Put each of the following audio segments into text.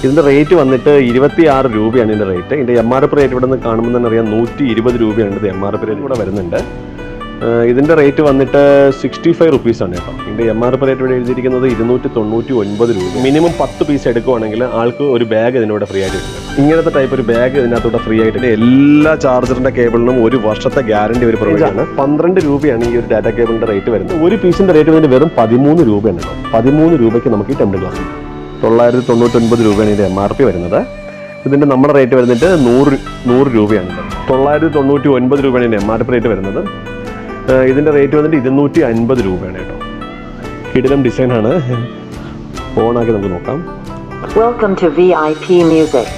ഇതിൻ്റെ റേറ്റ് വന്നിട്ട് 26 രൂപയാണ് ഇതിൻ്റെ റേറ്റ്. ഇതിൻ്റെ MRP റേറ്റ് ഇവിടെ നിന്ന് കാണുമ്പോൾ തന്നെ അറിയാം 120 രൂപയാണ് ഇത് MRP റേറ്റ് ഇവിടെ വരുന്നുണ്ട്. ഇതിൻ്റെ റേറ്റ് വന്നിട്ട് 65 റുപ്പീസാണ് കേട്ടോ. ഇതിൻ്റെ MRP റേറ്റ് ഇവിടെ എഴുതിയിരിക്കുന്നത് 299 രൂപ. മിനിമം 10 പീസ് എടുക്കുവാണെങ്കിൽ ആൾക്ക് ഒരു ബാഗ് ഇതിനൂടെ ഫ്രീ ആയിട്ട് കിട്ടും. ഇങ്ങനത്തെ ടൈപ്പ് ഒരു ബാഗ് ഇതിനകത്തൂടെ ഫ്രീ ആയിട്ട് എല്ലാ ചാർജറിൻ്റെ കേബിളിനും 1 വർഷത്തെ ഗ്യാരണ്ടി ഒരു പ്രൊവൈഡാണ്. 12 രൂപയാണ് ഈ ഒരു ഡാറ്റ കേബിളിൻ്റെ റേറ്റ് വരുന്നത്. ഒരു പീസിൻ്റെ റേറ്റ് വന്നിട്ട് വെറും 13 രൂപയാണ് കേട്ടോ. 13 രൂപയ്ക്ക് നമുക്ക് ഈ ടെംപ്ലർ ഗ്ലാസ് 999 രൂപയാണ് ഇതിൻ്റെ MRP വരുന്നത്. ഇതിൻ്റെ നമ്മുടെ റേറ്റ് വരുന്നിട്ട് 100 രൂപയാണ്. 999 രൂപയാണ് ഇതിൻ്റെ MRP റേറ്റ് വരുന്നത്. ഇതിൻ്റെ റേറ്റ് വന്നിട്ട് 250 രൂപയാണ് കേട്ടോ. കിടിലം ഡിസൈനാണ്. ഓണാക്കി നമുക്ക് നോക്കാം. Welcome to VIP Music.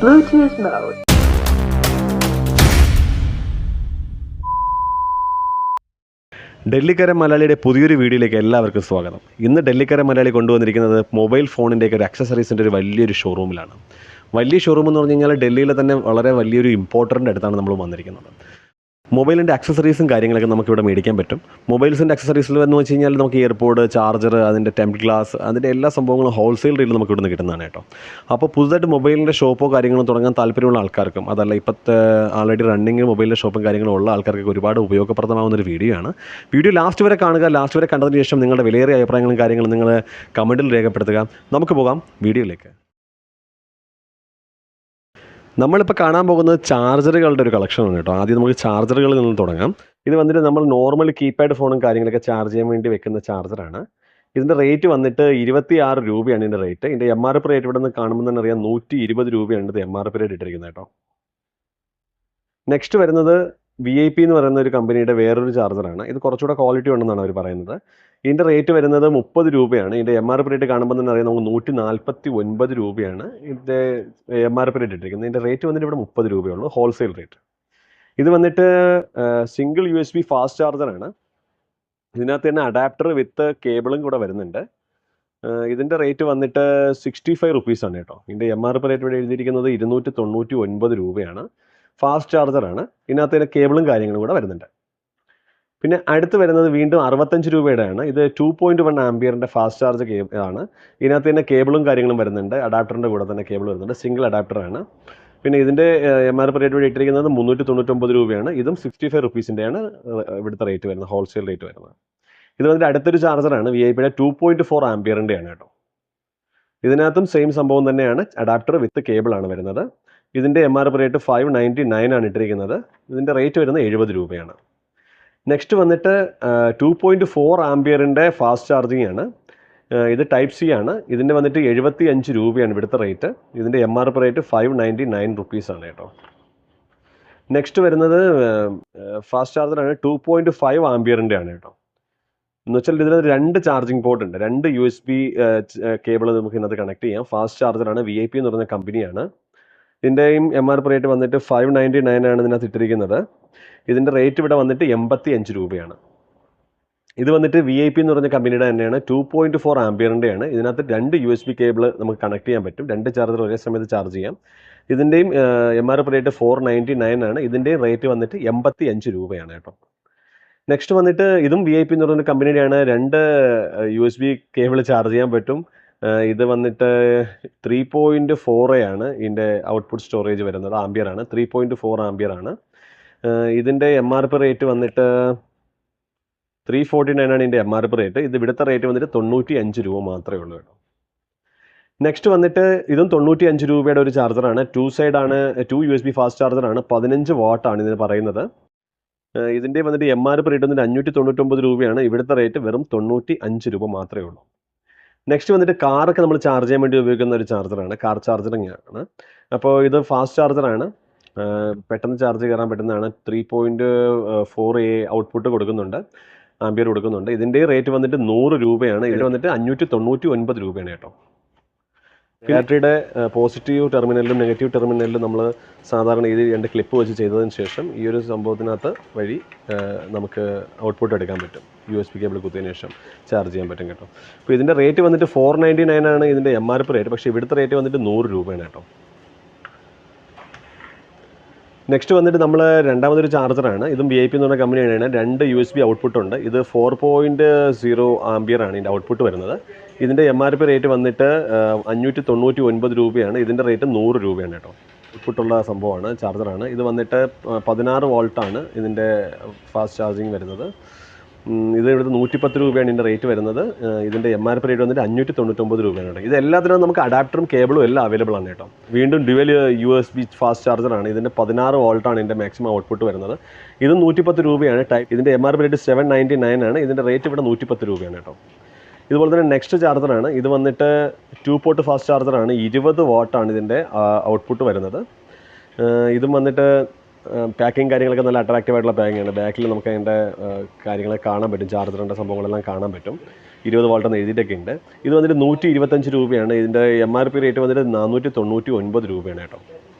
Bluetooth mode. ഡൽഹിക്കര മലയാളിയുടെ പുതിയൊരു വീഡിയോയിലേക്ക് എല്ലാവർക്കും സ്വാഗതം. ഇന്ന് ഡൽഹിക്കര മലയാളി കൊണ്ടുവന്നിരിക്കുന്നത് മൊബൈൽ ഫോണിൻ്റെയൊക്കെ ഒരു ആക്സസറീസിൻ്റെ ഒരു വലിയൊരു ഷോറൂമിലാണ്. വലിയ ഷോറൂം എന്ന് പറഞ്ഞു കഴിഞ്ഞാൽ ഡൽഹിയിലെ തന്നെ വളരെ വലിയൊരു ഇമ്പോർട്ടൻ്റ് അടുത്താണ് നമ്മൾ വന്നിരിക്കുന്നത്. മൊബൈലിൻ്റെ ആക്സസറീസും കാര്യങ്ങളൊക്കെ നമുക്കിവിടെ മേടിക്കാൻ പറ്റും. മൊബൈൽസിൻ്റെ ആക്സസറീസിൽ എന്ന് വെച്ച് കഴിഞ്ഞാൽ നമുക്ക് ഇയർപോഡ്, ചാർജർ, അതിൻ്റെ ടെംപ്ലർ ഗ്ലാസ്, അതിൻ്റെ എല്ലാ സംഭവങ്ങളും ഹോൾസെയിൽ റേറ്റിൽ നമുക്ക് ഇവിടുന്ന് കിട്ടുന്നതാണ് കേട്ടോ. അപ്പോൾ പുതുതായിട്ട് മൊബൈലിൻ്റെ ഷോപ്പോ കാര്യങ്ങളോ തുടങ്ങാൻ താല്പര്യമുള്ള ആൾക്കാർക്കും, അതല്ല ഇപ്പോഴത്തെ ആൾറെഡി റണ്ണിങ് മൊബൈലിൻ്റെ ഷോപ്പും കാര്യങ്ങളും ഉള്ള ആൾക്കാർക്ക് ഒരുപാട് ഉപയോഗപ്രദമാകുന്നൊരു വീഡിയോ ആണ്. വീഡിയോ ലാസ്റ്റ് വരെ കാണുക. ലാസ്റ്റ് വരെ കണ്ടതിന് ശേഷം നിങ്ങളുടെ വിലയേറിയ അഭിപ്രായങ്ങളും കാര്യങ്ങളും നിങ്ങൾ കമൻറ്റിൽ രേഖപ്പെടുത്തുക. നമുക്ക് പോകാം വീഡിയോയിലേക്ക്. നമ്മളിപ്പോൾ കാണാൻ പോകുന്നത് ചാർജറുകളുടെ ഒരു കളക്ഷനാണ് കേട്ടോ. ആദ്യം നമുക്ക് ചാർജറുകളിൽ നിന്ന് തുടങ്ങാം. ഇത് വന്നിട്ട് നമ്മൾ നോർമൽ കീപാഡ് ഫോണും കാര്യങ്ങളൊക്കെ ചാർജ് ചെയ്യാൻ വേണ്ടി വെക്കുന്ന ചാർജറാണ്. ഇതിൻ്റെ റേറ്റ് വന്നിട്ട് 26 രൂപയാണ് ഇതിൻ്റെ റേറ്റ്. ഇതിൻ്റെ MRP റേറ്റ് ഇവിടെ നിന്ന് കാണുമ്പോൾ തന്നെ അറിയാം 120 രൂപയാണ് ഇത് MRP റേറ്റ് ഇട്ടിരിക്കുന്നത് കേട്ടോ. നെക്സ്റ്റ് വരുന്നത് VIP എന്ന് പറയുന്ന ഒരു കമ്പനിയുടെ വേറൊരു ചാർജറാണ്. ഇത് കുറച്ചുകൂടെ ക്വാളിറ്റി ഉണ്ടെന്നാണ് അവർ പറയുന്നത്. ഇതിൻ്റെ റേറ്റ് വരുന്നത് 30 രൂപയാണ്. ഇതിൻ്റെ MRP റേറ്റ് കാണുമ്പോൾ തന്നെ അറിയാം നമുക്ക് 149 രൂപയാണ് ഇതിൻ്റെ MRP റേറ്റ് ഇട്ടിരിക്കുന്നത്. ഇതിൻ്റെ റേറ്റ് വന്നിട്ട് ഇവിടെ 30 രൂപയുള്ളൂ ഹോൾസെയിൽ റേറ്റ്. ഇത് വന്നിട്ട് സിംഗിൾ USB ഫാസ്റ്റ് ചാർജറാണ്. ഇതിനകത്ത് തന്നെ അഡാപ്റ്റർ വിത്ത് കേബിളും കൂടെ വരുന്നുണ്ട്. ഇതിൻ്റെ റേറ്റ് വന്നിട്ട് 65 റുപ്പീസാണ് കേട്ടോ. ഇതിൻ്റെ MRP റേറ്റ് ഇവിടെ എഴുതിയിരിക്കുന്നത് 299 രൂപയാണ്. ഫാസ്റ്റ് ചാർജറാണ്. ഇതിനകത്ത് തന്നെ കേബിളും കാര്യങ്ങളും കൂടെ വരുന്നുണ്ട്. പിന്നെ അടുത്ത് വരുന്നത് വീണ്ടും 65 രൂപയുടെയാണ്. ഇത് 2.1 ആംപിയറിൻ്റെ ഫാസ്റ്റ് ചാർജ് ആണ്. ഇതിനകത്ത് തന്നെ കേബിളും കാര്യങ്ങളും വരുന്നുണ്ട്. അഡാപ്റ്ററിൻ്റെ കൂടെ തന്നെ കേബിൾ വരുന്നുണ്ട്. സിംഗിൾ അഡാപ്റ്ററാണ്. പിന്നെ ഇതിൻ്റെ MRP റേറ്റ് ഇവിടെ ഇട്ടിരിക്കുന്നത് 399 രൂപയാണ്. ഇതും 65 റുപ്പീസിൻ്റെയാണ് ഇവിടുത്തെ റേറ്റ് വരുന്നത്, ഹോൾസെയിൽ റേറ്റ് വരുന്നത്. ഇത് വന്നിട്ട് അടുത്തൊരു ചാർജറാണ്. VIPയുടെ 2.4 ആംപിയറിൻ്റെയാണ് കേട്ടോ. ഇതിനകത്തും സെയിം സംഭവം തന്നെയാണ്. അഡാപ്റ്റർ വിത്ത് കേബിളാണ് വരുന്നത്. ഇതിൻ്റെ MRP റേറ്റ് 599 ആണ് ഇട്ടിരിക്കുന്നത്. ഇതിൻ്റെ റേറ്റ് വരുന്നത് 70 രൂപയാണ്. നെക്സ്റ്റ് വന്നിട്ട് 2.4 ആംപിയറിൻ്റെ ഫാസ്റ്റ് ചാർജിങ് ആണ്. ഇത് ടൈപ്പ് C ആണ്. ഇതിൻ്റെ വന്നിട്ട് 75 രൂപയാണ് ഇവിടുത്തെ റേറ്റ്. ഇതിൻ്റെ MRP റേറ്റ് 599 റുപ്പീസാണ് കേട്ടോ. നെക്സ്റ്റ് വരുന്നത് ഫാസ്റ്റ് ചാർജറാണ്. 2.5 ആംപിയറിൻ്റെ ആണ് കേട്ടോ. എന്ന് വെച്ചാൽ ഇതിന് 2 ചാർജിങ് പോർട്ട് ഉണ്ട്. 2 USB കേബിൾ നമുക്ക് ഇതിനകത്ത് കണക്ട് ചെയ്യാം. ഫാസ്റ്റ് ചാർജറാണ്. VIP എന്ന് പറയുന്ന കമ്പനിയാണ്. ഇതിൻ്റെയും MRP റേറ്റ് വന്നിട്ട് 599 ആണ് ഇതിനകത്ത് ഇട്ടിരിക്കുന്നത്. ഇതിൻ്റെ റേറ്റ് ഇവിടെ വന്നിട്ട് 85 രൂപയാണ്. ഇത് വന്നിട്ട് VIP എന്ന് പറഞ്ഞ കമ്പനിയുടെ തന്നെയാണ്. 2.4 ആംപിയറിൻ്റെയാണ്. ഇതിനകത്ത് 2 USB കേബിൾ നമുക്ക് കണക്ട് ചെയ്യാൻ പറ്റും. 2 ചാർജർ ഒരേ സമയത്ത് ചാർജ് ചെയ്യാം. ഇതിൻ്റെയും MRP റേറ്റ് 499 ആണ്. ഇതിൻ്റെയും റേറ്റ് വന്നിട്ട് 85 രൂപയാണ് കേട്ടോ. നെക്സ്റ്റ് വന്നിട്ട് ഇതും VIP എന്ന് പറയുന്ന കമ്പനിയുടെയാണ്. 2 USB കേബിൾ ചാർജ് ചെയ്യാൻ പറ്റും. ഇത് വന്നിട്ട് 3.4 ആണ് ഇതിൻ്റെ ഔട്ട്പുട്ട് സ്റ്റോറേജ് വരുന്നത്. ആംപിയറാണ്. 3.4 ആംപിയറാണ്. ഇതിൻ്റെ MRP റേറ്റ് വന്നിട്ട് 349 ആണ് ഇതിൻ്റെ MRP റേറ്റ്. ഇത് ഇവിടുത്തെ റേറ്റ് വന്നിട്ട് 95 രൂപ മാത്രമേ ഉള്ളൂ കേട്ടോ. നെക്സ്റ്റ് വന്നിട്ട് ഇതും 95 രൂപയുടെ ഒരു ചാർജറാണ്. 2 സൈഡ് ആണ്. 2 USB ഫാസ്റ്റ് ചാർജറാണ്. 15 വാട്ടാണ് ഇതിന് പറയുന്നത്. ഇതിൻ്റെ വന്നിട്ട് MRP റേറ്റ് വന്നിട്ട് 599 രൂപയാണ്. ഇവിടുത്തെ റേറ്റ് വെറും 95 രൂപ മാത്രമേ ഉള്ളൂ. നെക്സ്റ്റ് വന്നിട്ട് കാറൊക്കെ നമ്മൾ ചാർജ് ചെയ്യാൻ വേണ്ടി ഉപയോഗിക്കുന്ന ഒരു ചാർജറാണ്. കാർ ചാർജറിങ് ആണ്. അപ്പോൾ ഇത് ഫാസ്റ്റ് ചാർജറാണ്. പെട്ടെന്ന് ചാർജ് കയറാൻ പറ്റുന്നതാണ്. 3.4 ഔട്ട്പുട്ട് കൊടുക്കുന്നുണ്ട്. ആംപിയർ കൊടുക്കുന്നുണ്ട്. ഇതിൻ്റെ റേറ്റ് വന്നിട്ട് 100 രൂപയാണ്. ഇതിൽ വന്നിട്ട് 599 രൂപയാണ് കേട്ടോ. ബാറ്ററിയുടെ പോസിറ്റീവ് ടെർമിനലിലും നെഗറ്റീവ് ടെർമിനലിലും നമ്മൾ സാധാരണ ഇത് 2 ക്ലിപ്പ് വെച്ച് ചെയ്തതിന് ശേഷം ഈ ഒരു സംഭവത്തിനകത്ത് വഴി നമുക്ക് ഔട്ട്പുട്ട് എടുക്കാൻ പറ്റും. USB കേബിൾ കുത്തിയതിന് ശേഷം ചാർജ് ചെയ്യാൻ പറ്റും കേട്ടോ. അപ്പോൾ ഇതിൻ്റെ റേറ്റ് വന്നിട്ട് 499 ആണ് ഇതിൻ്റെ MRP റേറ്റ്. പക്ഷേ ഇവിടുത്തെ റേറ്റ് വന്നിട്ട് 100 രൂപയാണ് കേട്ടോ. നെക്സ്റ്റ് വന്നിട്ട് നമ്മൾ രണ്ടാമതൊരു ചാർജറാണ്. ഇതും VIP എന്ന് പറഞ്ഞ കമ്പനിയാണ്. 2 USB ഔട്ട്പുട്ട് ഉണ്ട്. ഇത് 4.0 ആംപിയർ ആണ് ഇതിൻ്റെ ഔട്ട്പുട്ട് വരുന്നത്. ഇതിൻ്റെ MRP റേറ്റ് വന്നിട്ട് 599 രൂപയാണ്. ഇതിൻ്റെ റേറ്റ് 100 രൂപയാണ് കേട്ടോ. ഔട്ട്പുട്ടുള്ള സംഭവമാണ്, ചാർജറാണ്. ഇത് വന്നിട്ട് 16 വോൾട്ടാണ് ഇതിൻ്റെ ഫാസ്റ്റ് ചാർജിങ് വരുന്നത്. ഇത് ഇവിടുത്തെ 110 രൂപയാണ് ഇതിൻ്റെ റേറ്റ് വരുന്നത്. ഇതിൻ്റെ MRP റേറ്റ് വന്നിട്ട് 599 രൂപയാണ് കേട്ടോ. ഇത് എല്ലാത്തിനും നമുക്ക് അഡാപ്റ്ററും കേബിളും എല്ലാം അവൈലബിൾ ആണ് കേട്ടോ. വീണ്ടും ഡ്യുവൽ USB ഫാസ്റ്റ് ചാർജറാണ്. ഇതിൻ്റെ 16 വോൾട്ടാണ് ഇതിൻ്റെ മാക്സിമം ഔട്ട്പുട്ട് വരുന്നത്. ഇത് 110 രൂപയാണ്. ഇതിൻ്റെ MRP റേറ്റ് 799 ആണ്. ഇതിൻ്റെ റേറ്റ് ഇവിടെ 110 രൂപയാണ് കേട്ടോ. ഇതുപോലെ തന്നെ നെക്സ്റ്റ് ചാർജറാണ്. ഇത് വന്നിട്ട് 2 പോർട്ട് ഫാസ്റ്റ് ചാർജറാണ്. 20 വാട്ടാണ് ഇതിൻ്റെ ഔട്ട്പുട്ട് വരുന്നത്. ഇതും വന്നിട്ട് പാക്കിങ് കാര്യങ്ങളൊക്കെ നല്ല അട്രാക്റ്റീവ് ആയിട്ടുള്ള പാക്കിംഗ് ആണ്. ബാക്കിൽ നമുക്ക് അതിൻ്റെ കാര്യങ്ങളൊക്കെ കാണാൻ പറ്റും, ചാർജറിൻ്റെ സംഭവങ്ങളെല്ലാം കാണാൻ പറ്റും. 20 വാൾട്ടെന്ന് എഴുതിയിട്ടൊക്കെ ഉണ്ട്. ഇത് വന്നിട്ട് 125 രൂപയാണ്. ഇതിൻ്റെ MRP റേറ്റ് വന്നിട്ട് 499 രൂപയാണ് കേട്ടോ.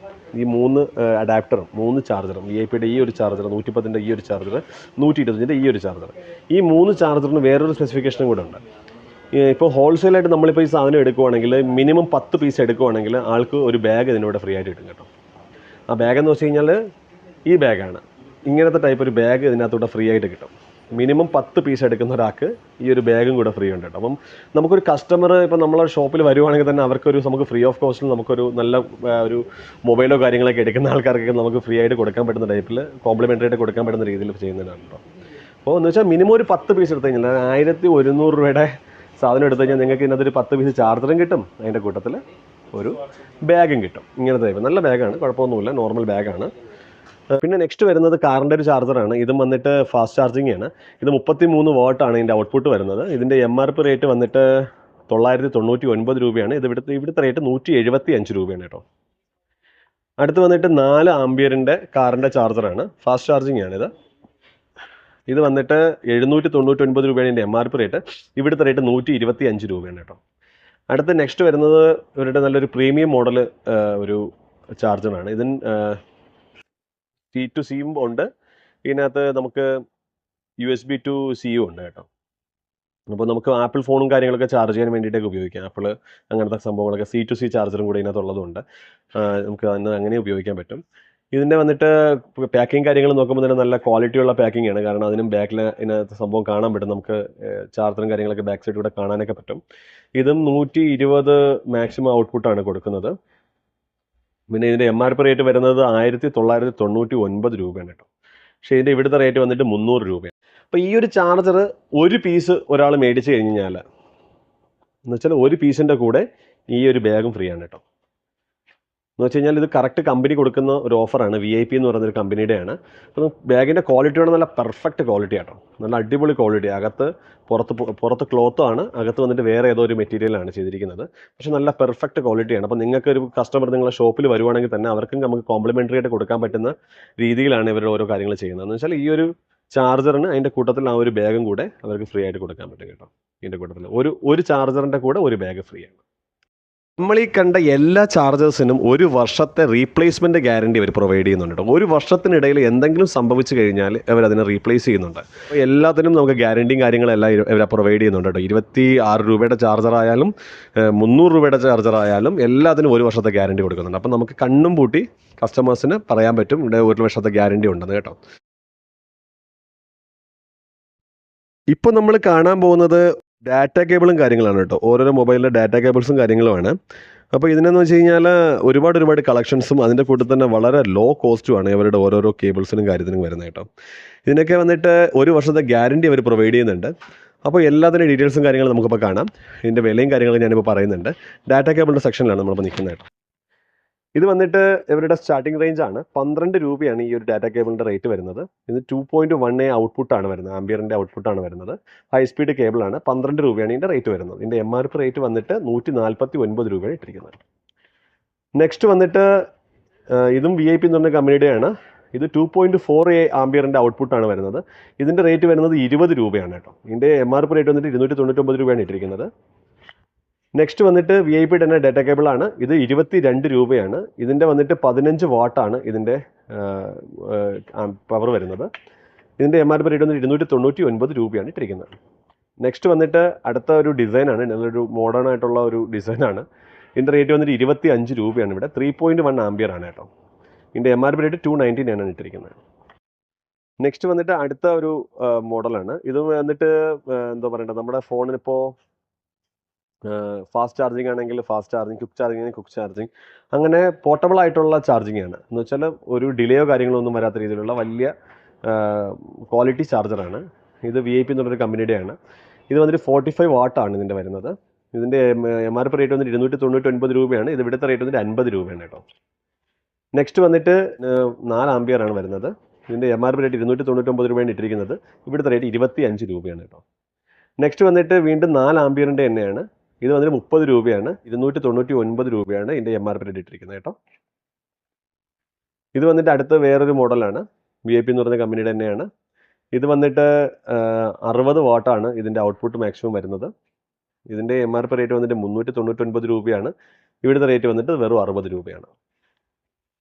ഈ 3 അഡാപ്റ്ററും 3 ചാർജറും VIP-യുടെ ഈ ഒരു ചാർജർ, 110-ൻ്റെ ഈ ഒരു ചാർജർ, 125-ൻ്റെ ഈ ഒരു ചാർജർ, ഈ 3 ചാർജറിന് വേറൊരു സ്പെസിഫിക്കേഷനും കൂടെ ഉണ്ട്. ഇപ്പോൾ ഹോൾസെയിലായിട്ട് നമ്മളിപ്പോൾ ഈ സാധനം എടുക്കുവാണെങ്കിൽ മിനിമം 10 പീസ് എടുക്കുവാണെങ്കിൽ ആൾക്ക് ഒരു ബാഗ് ഇതിനൂടെ ഫ്രീ ആയിട്ട് കിട്ടും കേട്ടോ. ആ ബാഗ് എന്ന് വെച്ച് കഴിഞ്ഞാൽ ഈ ബാഗാണ്. ഇങ്ങനത്തെ ടൈപ്പ് ഒരു ബാഗ് ഇതിനകത്തൂടെ ഫ്രീ ആയിട്ട് കിട്ടും. മിനിമം 10 പീസ് എടുക്കുന്ന ഒരാൾക്ക് ഈ ഒരു ബാഗും കൂടെ ഫ്രീ ഉണ്ട് കേട്ടോ. അപ്പം നമുക്കൊരു കസ്റ്റമർ ഇപ്പോൾ നമ്മളെ ഷോപ്പിൽ വരുവാണെങ്കിൽ തന്നെ അവർക്കൊരു നമുക്ക് ഫ്രീ ഓഫ് കോസ്റ്റിൽ നമുക്കൊരു നല്ല ഒരു മൊബൈലോ കാര്യങ്ങളൊക്കെ എടുക്കുന്ന ആൾക്കാർക്കൊക്കെ നമുക്ക് ഫ്രീ ആയിട്ട് കൊടുക്കാൻ പറ്റുന്ന ടൈപ്പിൽ കോംപ്ലിമെൻ്ററി ആയിട്ട് കൊടുക്കാൻ പറ്റുന്ന രീതിയിൽ ചെയ്യുന്നതാണ് കേട്ടോ. അപ്പോൾ എന്ന് വെച്ചാൽ മിനിമം ഒരു 10 പീസ് എടുത്തു കഴിഞ്ഞാൽ 1100 രൂപയുടെ സാധനം എടുത്തു കഴിഞ്ഞാൽ നിങ്ങൾക്ക് ഇതിനകത്തൊരു 10 പീസ് ചാർജറും കിട്ടും, അതിൻ്റെ കൂട്ടത്തിൽ ഒരു ബാഗും കിട്ടും. ഇങ്ങനത്തെ ടൈപ്പ് നല്ല ബാഗാണ്, കുഴപ്പമൊന്നുമില്ല, നോർമൽ ബാഗാണ്. പിന്നെ നെക്സ്റ്റ് വരുന്നത് കാറിൻ്റെ ഒരു ചാർജറാണ്. ഇതും വന്നിട്ട് ഫാസ്റ്റ് ചാർജിങ് ആണ്. ഇത് 33 വാട്ടാണ് ഇതിൻ്റെ ഔട്ട്പുട്ട് വരുന്നത്. ഇതിൻ്റെ MRP റേറ്റ് വന്നിട്ട് 999 രൂപയാണ്. ഇവിടുത്തെ റേറ്റ് 175 രൂപയാണ് കേട്ടോ. അടുത്ത് വന്നിട്ട് 4 ആംബിയറിൻ്റെ കാറിൻ്റെ ചാർജറാണ്, ഫാസ്റ്റ് ചാർജിങ് ആണിത്. ഇത് വന്നിട്ട് 799 രൂപയാണ് ഇതിൻ്റെ MRP റേറ്റ്. ഇവിടുത്തെ റേറ്റ് 125 രൂപയാണ് കേട്ടോ. അടുത്ത് നെക്സ്റ്റ് വരുന്നത് ഇവരുടെ നല്ലൊരു പ്രീമിയം മോഡൽ ഒരു ചാർജറാണ്. ഇതിന് C to C ഉണ്ട്. ഇതിനകത്ത് നമുക്ക് USB to C ഉണ്ട് കേട്ടോ. അപ്പോൾ നമുക്ക് ആപ്പിൾ ഫോണും കാര്യങ്ങളൊക്കെ ചാർജ് ചെയ്യാൻ വേണ്ടിയിട്ടൊക്കെ ഉപയോഗിക്കാം. ആപ്പിൾ അങ്ങനത്തെ സംഭവങ്ങളൊക്കെ C to C ചാർജറും കൂടി ഇതിനകത്തുള്ളതുകൊണ്ട് നമുക്ക് അങ്ങനെ ഉപയോഗിക്കാൻ പറ്റും. ഇതിൻ്റെ വന്നിട്ട് പാക്കിങ് കാര്യങ്ങൾ നോക്കുമ്പോൾ തന്നെ നല്ല ക്വാളിറ്റിയുള്ള പാക്കിംഗ് ആണ്. കാരണം അതിനും ബാക്കിൽ ഇതിനകത്ത് സംഭവം കാണാൻ പറ്റും. നമുക്ക് ചാർജറും കാര്യങ്ങളൊക്കെ ബാക്ക് സൈഡിൽ കൂടെ കാണാനൊക്കെ പറ്റും. ഇതും 120 മാക്സിമം ഔട്ട്പുട്ടാണ് കൊടുക്കുന്നത്. പിന്നെ ഇതിൻ്റെ MRP റേറ്റ് വരുന്നത് 1999 രൂപയാണ് കേട്ടോ. പക്ഷേ ഇതിൻ്റെ ഇവിടുത്തെ റേറ്റ് വന്നിട്ട് 300 രൂപയാണ്. അപ്പോൾ ഈ ഒരു ചാർജർ ഒരു പീസ് ഒരാൾ മേടിച്ച് കഴിഞ്ഞാൽ എന്ന് വെച്ചാൽ ഒരു പീസിൻ്റെ കൂടെ ഈ ഒരു ബാഗും ഫ്രീ ആണ് കേട്ടോ. എന്ന് വെച്ച് കഴിഞ്ഞാൽ ഇത് കറക്റ്റ് കമ്പനി കൊടുക്കുന്ന ഒരു ഓഫറാണ്. VIP എന്ന് പറയുന്നൊരു കമ്പനിയുടെയാണ്. അപ്പോൾ ബാഗിൻ്റെ ക്വാളിറ്റിയോടെ നല്ല പെർഫെക്റ്റ് ക്വാളിറ്റി ആട്ടോ, നല്ല അടിപൊളി ക്വാളിറ്റി. പുറത്ത് ക്ലോത്താണ്, അകത്ത് വന്നിട്ട് വേറെ ഏതോ ഒരു മെറ്റീരിയലാണ് ചെയ്തിരിക്കുന്നത്. പക്ഷേ നല്ല പെർഫെക്റ്റ് ക്വാളിറ്റിയാണ്. അപ്പോൾ നിങ്ങൾക്കൊരു കസ്റ്റമർ നിങ്ങളുടെ ഷോപ്പിൽ വരുവാണെങ്കിൽ തന്നെ അവർക്കും നമുക്ക് കോംപ്ലിമെൻ്ററി ആയിട്ട് കൊടുക്കാൻ പറ്റുന്ന രീതിയിലാണ് ഇവർ ഓരോ കാര്യങ്ങൾ ചെയ്യുന്നത്. എന്ന് വെച്ചാൽ ഈ ഒരു ചാർജറിന് അതിൻ്റെ കൂട്ടത്തിൽ ആ ഒരു ബാഗും കൂടെ അവർക്ക് ഫ്രീ ആയിട്ട് കൊടുക്കാൻ പറ്റും കേട്ടോ. ഇതിൻ്റെ കൂട്ടത്തിൽ ഒരു ചാർജറിൻ്റെ കൂടെ ഒരു ബാഗ് ഫ്രീ ആണ്. നമ്മൾ ഈ കണ്ട എല്ലാ ചാർജേഴ്സിനും 1 വർഷത്തെ റീപ്ലേസ്മെൻറ്റ് ഗ്യാരണ്ടി അവർ പ്രൊവൈഡ് ചെയ്യുന്നുണ്ട്. 1 വർഷത്തിനിടയിൽ എന്തെങ്കിലും സംഭവിച്ചു കഴിഞ്ഞാൽ അവരതിനെ റീപ്ലേസ് ചെയ്യുന്നുണ്ട്. അപ്പോൾ എല്ലാത്തിനും നമുക്ക് ഗ്യാരണ്ടിയും കാര്യങ്ങളെല്ലാം ഇവർ പ്രൊവൈഡ് ചെയ്യുന്നുണ്ട് കേട്ടോ. 26 രൂപയുടെ ചാർജറായാലും 300 രൂപയുടെ ചാർജറായാലും എല്ലാത്തിനും 1 വർഷത്തെ ഗ്യാരണ്ടി കൊടുക്കുന്നുണ്ട്. അപ്പം നമുക്ക് കണ്ണും പൂട്ടി കസ്റ്റമേഴ്സിന് പറയാൻ പറ്റും ഇവിടെ 1 വർഷത്തെ ഗ്യാരണ്ടി ഉണ്ടെന്ന് കേട്ടോ. ഇപ്പോൾ നമ്മൾ കാണാൻ പോകുന്നത് ഡാറ്റ കേബിളും കാര്യങ്ങളാണ് കേട്ടോ. ഓരോരോ മൊബൈലിലെ ഡാറ്റ കേബിൾസും കാര്യങ്ങളുമാണ്. അപ്പോൾ ഇതിനെന്ന് വെച്ച് കഴിഞ്ഞാൽ ഒരുപാട് കളക്ഷൻസും അതിൻ്റെ കൂട്ടത്തിൽ തന്നെ വളരെ ലോ കോസ്റ്റുമാണ് ഇവരുടെ ഓരോരോ കേബിൾസിനും കാര്യത്തിനും വരുന്നത് കേട്ടോ. ഇതിനൊക്കെ വന്നിട്ട് 1 വർഷത്തെ ഗ്യാരണ്ടി അവർ പ്രൊവൈഡ് ചെയ്യുന്നുണ്ട്. അപ്പോൾ എല്ലാത്തിൻ്റെ ഡീറ്റെയിൽസും കാര്യങ്ങളും നമുക്കിപ്പോൾ കാണാം. ഇതിൻ്റെ വിലയും കാര്യങ്ങളും ഞാനിപ്പോൾ പറയുന്നുണ്ട്. ഡാറ്റ കേബിളിൻ്റെ സെക്ഷനിലാണ് നമ്മളിപ്പോൾ നിൽക്കുന്നത് കേട്ടോ. ഇത് വന്നിട്ട് ഇവരുടെ സ്റ്റാർട്ടിംഗ് റേഞ്ചാണ് 12 രൂപയാണ് ഈ ഒരു ഡാറ്റ കേബിളിൻ്റെ റേറ്റ് വരുന്നത്. ഇത് 2.1A ഔട്ട്പുട്ടാണ് വരുന്നത്, ആംബിയറിൻ്റെ ഔട്ട്പുട്ടാണ് വരുന്നത്. High speed കേബിളാണ്. 12 രൂപയാണ് ഇതിൻ്റെ റേറ്റ് വരുന്നത്. ഇതിൻ്റെ MRP റേറ്റ് വന്നിട്ട് 149 രൂപയാണ് ഇട്ടിരിക്കുന്നത്. നെക്സ്റ്റ് വന്നിട്ട് ഇതും VIP എന്ന് പറഞ്ഞ കമ്പനിയുടെയാണ്. ഇത് 2.4A ആംബിയറിൻ്റെ ഔട്ട്പുട്ടാണ് വരുന്നത്. ഇതിൻ്റെ റേറ്റ് വരുന്നത് 20 രൂപയാണ് കേട്ടോ. ഇതിൻ്റെ MRP റേറ്റ് വന്നിട്ട് 299 രൂപയാണ് ഇട്ടിരിക്കുന്നത്. നെക്സ്റ്റ് വന്നിട്ട് VIP തന്നെ ഡാറ്റ കേബിളാണ്. ഇത് 22 രൂപയാണ്. ഇതിൻ്റെ വന്നിട്ട് 15 വാട്ടാണ് ഇതിൻ്റെ പവർ വരുന്നത്. ഇതിൻ്റെ MRP റേറ്റ് വന്നിട്ട് 299 രൂപയാണ് ഇട്ടിരിക്കുന്നത്. നെക്സ്റ്റ് വന്നിട്ട് അടുത്ത ഒരു ഡിസൈനാണ്, നല്ലൊരു മോഡേൺ ആയിട്ടുള്ള ഒരു ഡിസൈനാണ്. ഇതിൻ്റെ റേറ്റ് വന്നിട്ട് 25 രൂപയാണ്. ഇവിടെ 3.1 ആംബിയർ ആണ് കേട്ടോ. ഇതിൻ്റെ MRP റേറ്റ് 299 ആണ് ഇട്ടിരിക്കുന്നത്. നെക്സ്റ്റ് വന്നിട്ട് അടുത്ത ഒരു മോഡലാണ്. ഇത് വന്നിട്ട് എന്താ പറയണ്ടത്, നമ്മുടെ ഫോണിനിപ്പോൾ ഫാസ്റ്റ് ചാർജിങ് ആണെങ്കിൽ ഫാസ്റ്റ് ചാർജിങ്, ക്വിക്ക് ചാർജിങ് ആണെങ്കിൽ ക്വിക്ക് ചാർജിങ്, അങ്ങനെ പോർട്ടബിൾ ആയിട്ടുള്ള ചാർജിങ് ആണ്. എന്ന് വെച്ചാൽ ഒരു ഡിലേയോ കാര്യങ്ങളോ ഒന്നും വരാത്ത രീതിയിലുള്ള വലിയ ക്വാളിറ്റി ചാർജറാണ് ഇത്. VIP എന്നുള്ളൊരു കമ്പനിയുടെയാണ്. ഇത് വന്നിട്ട് 45 വാട്ടാണ് ഇതിൻ്റെ വരുന്നത്. ഇതിൻ്റെ MRP റേറ്റ് വന്നിട്ട് 299 രൂപയാണ്. ഇത് ഇവിടുത്തെ റേറ്റ് വന്നിട്ട് 50 രൂപയാണ് കേട്ടോ. നെക്സ്റ്റ് വന്നിട്ട് 4 ആംപിയർ ആണ് വരുന്നത്. ഇതിൻ്റെ MRP റേറ്റ് 299 രൂപയാണ് ഇട്ടിരിക്കുന്നത്. ഇവിടുത്തെ റേറ്റ് 25 രൂപയാണ് കേട്ടോ. നെക്സ്റ്റ് വന്നിട്ട് വീണ്ടും 4 ആംപിയറിൻ്റെ എണ്ണയാണ്. ഇത് വന്നിട്ട് 30 രൂപയാണ്. 299 രൂപയാണ് ഇതിൻ്റെ MRP റേറ്റ് ഇട്ടിരിക്കുന്നത് കേട്ടോ. ഇത് വന്നിട്ട് അടുത്ത വേറൊരു മോഡലാണ്. VIP എന്ന് പറയുന്ന കമ്പനിയുടെ തന്നെയാണ്. ഇത് വന്നിട്ട് 60 വാട്ടാണ് ഇതിൻ്റെ ഔട്ട്പുട്ട് മാക്സിമം വരുന്നത്. ഇതിൻ്റെ MRP റേറ്റ് വന്നിട്ട് 399 രൂപയാണ്. ഇവിടുത്തെ റേറ്റ് വന്നിട്ട് വെറും 60 രൂപയാണ്.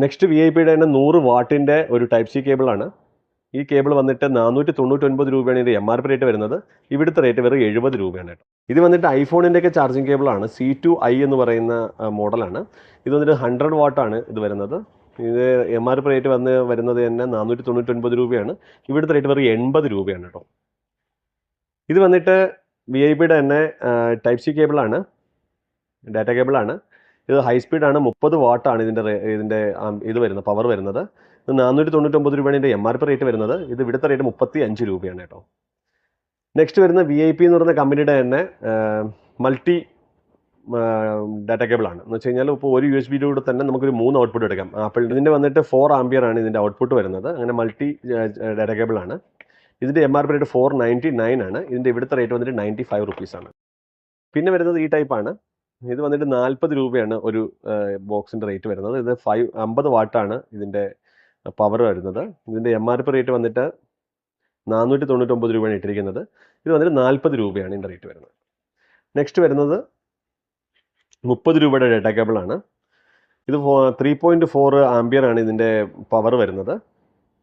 നെക്സ്റ്റ് VIPയുടെ തന്നെ 100 വാട്ടിൻ്റെ ഒരു ടൈപ്പ് സി കേബിളാണ്. ഈ കേബിൾ വന്നിട്ട് 499 രൂപയാണ് ഇതിൻ്റെ MRP റേറ്റ് വരുന്നത്. ഇവിടുത്തെ റേറ്റ് വെറും 70 രൂപയാണ് കേട്ടോ. ഇത് വന്നിട്ട് ഐഫോണിൻ്റെയൊക്കെ ചാർജിങ് കേബിളാണ്. C2i എന്ന് പറയുന്ന മോഡലാണ്. ഇത് വന്നിട്ട് 100 വാട്ടാണ് ഇത് വരുന്നത്. ഇത് MRP റേറ്റ് വരുന്നത് തന്നെ 499 രൂപയാണ്. ഇവിടുത്തെ റേറ്റ് വെറും 80 രൂപയാണ് കേട്ടോ. ഇത് വന്നിട്ട് VIPയുടെ തന്നെ ടൈപ്പ് സി കേബിളാണ്, ഡാറ്റ കേബിളാണ്. ഇത് ഹൈ സ്പീഡാണ്. 30 വാട്ടാണ് ഇതിൻ്റെ ഇത് വരുന്നത്, പവർ വരുന്നത്. ഇത് 499 രൂപയാണ് ഇതിൻ്റെ MRP റേറ്റ് വരുന്നത്. ഇത് ഇവിടുത്തെ റേറ്റ് 35 രൂപയാണ് കേട്ടോ. നെക്സ്റ്റ് വരുന്ന VIP എന്ന് പറയുന്ന കമ്പനിയുടെ തന്നെ മൾട്ടി ഡാറ്റ കേബിളാണ്. എന്ന് വെച്ച് കഴിഞ്ഞാൽ ഇപ്പോൾ ഒരു USB-യിലൂടെ തന്നെ നമുക്കൊരു 3 ഔട്ട്പുട്ട് എടുക്കാം. ആപ്പിൾ ഇതിൻ്റെ വന്നിട്ട് 4 ആംപിയർ ആണ് ഇതിൻ്റെ ഔട്ട്പുട്ട് വരുന്നത്. അങ്ങനെ മൾട്ടി ഡാറ്റ കേബിളാണ്. ഇതിൻ്റെ MRP റേറ്റ് 499 ആണ്. ഇതിൻ്റെ ഇവിടുത്തെ റേറ്റ് വന്നിട്ട് 95 റുപ്പീസാണ്. പിന്നെ വരുന്നത് ഈ ടൈപ്പാണ്. ഇത് വന്നിട്ട് 40 രൂപയാണ് ഒരു ബോക്സിൻ്റെ റേറ്റ് വരുന്നത്. ഇത് 50 വാട്ടാണ് ഇതിൻ്റെ പവർ വരുന്നത്. ഇതിൻ്റെ MRP റേറ്റ് വന്നിട്ട് 499 രൂപയാണ് ഇട്ടിരിക്കുന്നത്. ഇത് വന്നിട്ട് 40 രൂപയാണ് ഇതിൻ്റെ റേറ്റ് വരുന്നത്. നെക്സ്റ്റ് വരുന്നത് 30 രൂപയുടെ ഡാറ്റ കേബിളാണ്. ഇത് 3.4 ആംപിയർ ആണ് ഇതിൻ്റെ പവർ വരുന്നത്.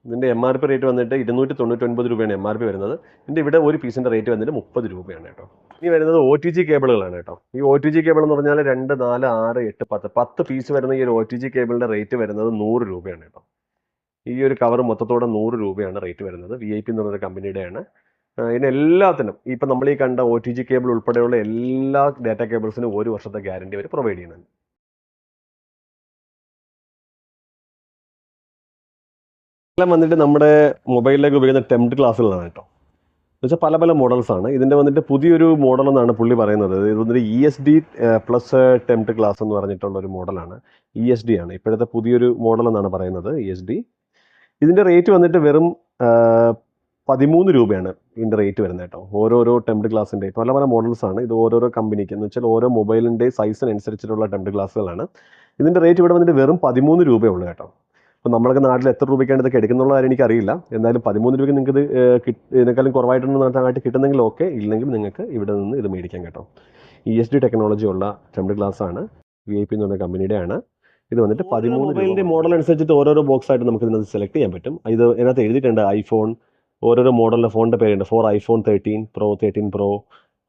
ഇതിൻ്റെ MRP റേറ്റ് വന്നിട്ട് 299 രൂപയാണ് MRP വരുന്നത്. ഇതിൻ്റെ ഇവിടെ ഒരു പീസിൻ്റെ റേറ്റ് വന്നിട്ട് 30 രൂപയാണ് കേട്ടോ. ഇനി വരുന്നത് OTG കേബിളുകളാണ് കേട്ടോ. ഈ OTG കേബിൾ എന്ന് പറഞ്ഞാൽ 2, 4, 6, 8, 10 പീസ് വരുന്ന ഈ ഒരു OTG കേബിളിൻ്റെ റേറ്റ് വരുന്നത് 100 രൂപയാണ് കേട്ടോ. ഈ ഒരു കവർ മൊത്തത്തോടെ 100 രൂപയാണ് റേറ്റ് വരുന്നത്. VIP എന്ന് പറയുന്ന കമ്പനിയുടെയാണ്. ഇതിനെല്ലാത്തിനും ഇപ്പം നമ്മൾ ഈ കണ്ട OTG കേബിൾ ഉൾപ്പെടെയുള്ള എല്ലാ ഡാറ്റ കേബിൾസിനും 1 വർഷത്തെ ഗ്യാരണ്ടി അവർ പ്രൊവൈഡ് ചെയ്യുന്നുണ്ട്. എല്ലാം വന്നിട്ട് നമ്മുടെ മൊബൈലിലേക്ക് ഉപയോഗിക്കുന്ന ടെംപ്റ്റ് ക്ലാസ്സുകളാണ് കേട്ടോ. എന്ന് വെച്ചാൽ പല പല മോഡൽസാണ്. ഇതിൻ്റെ വന്നിട്ട് പുതിയൊരു മോഡൽ എന്നാണ് പുള്ളി പറയുന്നത്. ഇത് വന്നിട്ട് ESD പ്ലസ് ടെംപ്റ്റ് ക്ലാസ് എന്ന് പറഞ്ഞിട്ടുള്ള ഒരു മോഡലാണ്. ESD ആണ് ഇപ്പോഴത്തെ പുതിയൊരു മോഡൽ എന്നാണ് പറയുന്നത്, ESD. ഇതിൻ്റെ റേറ്റ് വന്നിട്ട് വെറും 13 രൂപയാണ് ഇതിൻ്റെ റേറ്റ് വരുന്നത് കേട്ടോ. ഓരോരോ ടെംപ്റ്റ് ക്ലാസ്സിൻ്റെ പല പല മോഡൽസാണ്. ഇത് ഓരോരോ കമ്പനിക്ക് എന്ന് വെച്ചാൽ ഓരോ മൊബൈലിൻ്റെ സൈസിനനുസരിച്ചിട്ടുള്ള ടെംപ്റ്റ് ക്ലാസ്സുകളാണ്. ഇതിൻ്റെ റേറ്റ് ഇവിടെ വന്നിട്ട് വെറും 13 രൂപയുള്ളൂ കേട്ടോ. അപ്പോൾ നമ്മളൊക്കെ നാട്ടിൽ എത്ര രൂപയ്ക്കാണ് ഇതൊക്കെ എടുക്കുന്നുള്ള കാര്യം എനിക്കറിയില്ല. എന്തായാലും 13 രൂപയ്ക്ക് നിങ്ങൾക്ക് ഇത് ഇതിനേക്കാളും കുറവായിട്ടൊന്നും നാട്ടിൽ കിട്ടുന്നെങ്കിൽ ഓക്കെ, ഇല്ലെങ്കിൽ നിങ്ങൾക്ക് ഇവിടെ നിന്ന് ഇത് മേടിക്കാം കേട്ടോ. ESD ടെക്നോളജി ഉള്ള ടെംപ്റ്റ് ക്ലാസ് ആണ്. VIP എന്ന് പറഞ്ഞ കമ്പനിയുടെ ആണ്. ഇത് വന്നിട്ട് 13 മൊബൈലിൻ്റെ മോഡൽ അനുസരിച്ചിട്ട് ഓരോരോ ബോക്സ് ആയിട്ട് നമുക്ക് ഇതിനകത്ത് സെലക്ട് ചെയ്യാൻ പറ്റും. ഇത് ഇതിനകത്ത് എഴുതിയിട്ടുണ്ട് ഐഫോൺ, ഓരോരോ മോഡലിൻ്റെ ഫോണിൻ്റെ പേരുണ്ട്. 4 iPhone 13 Pro, 13 Pro,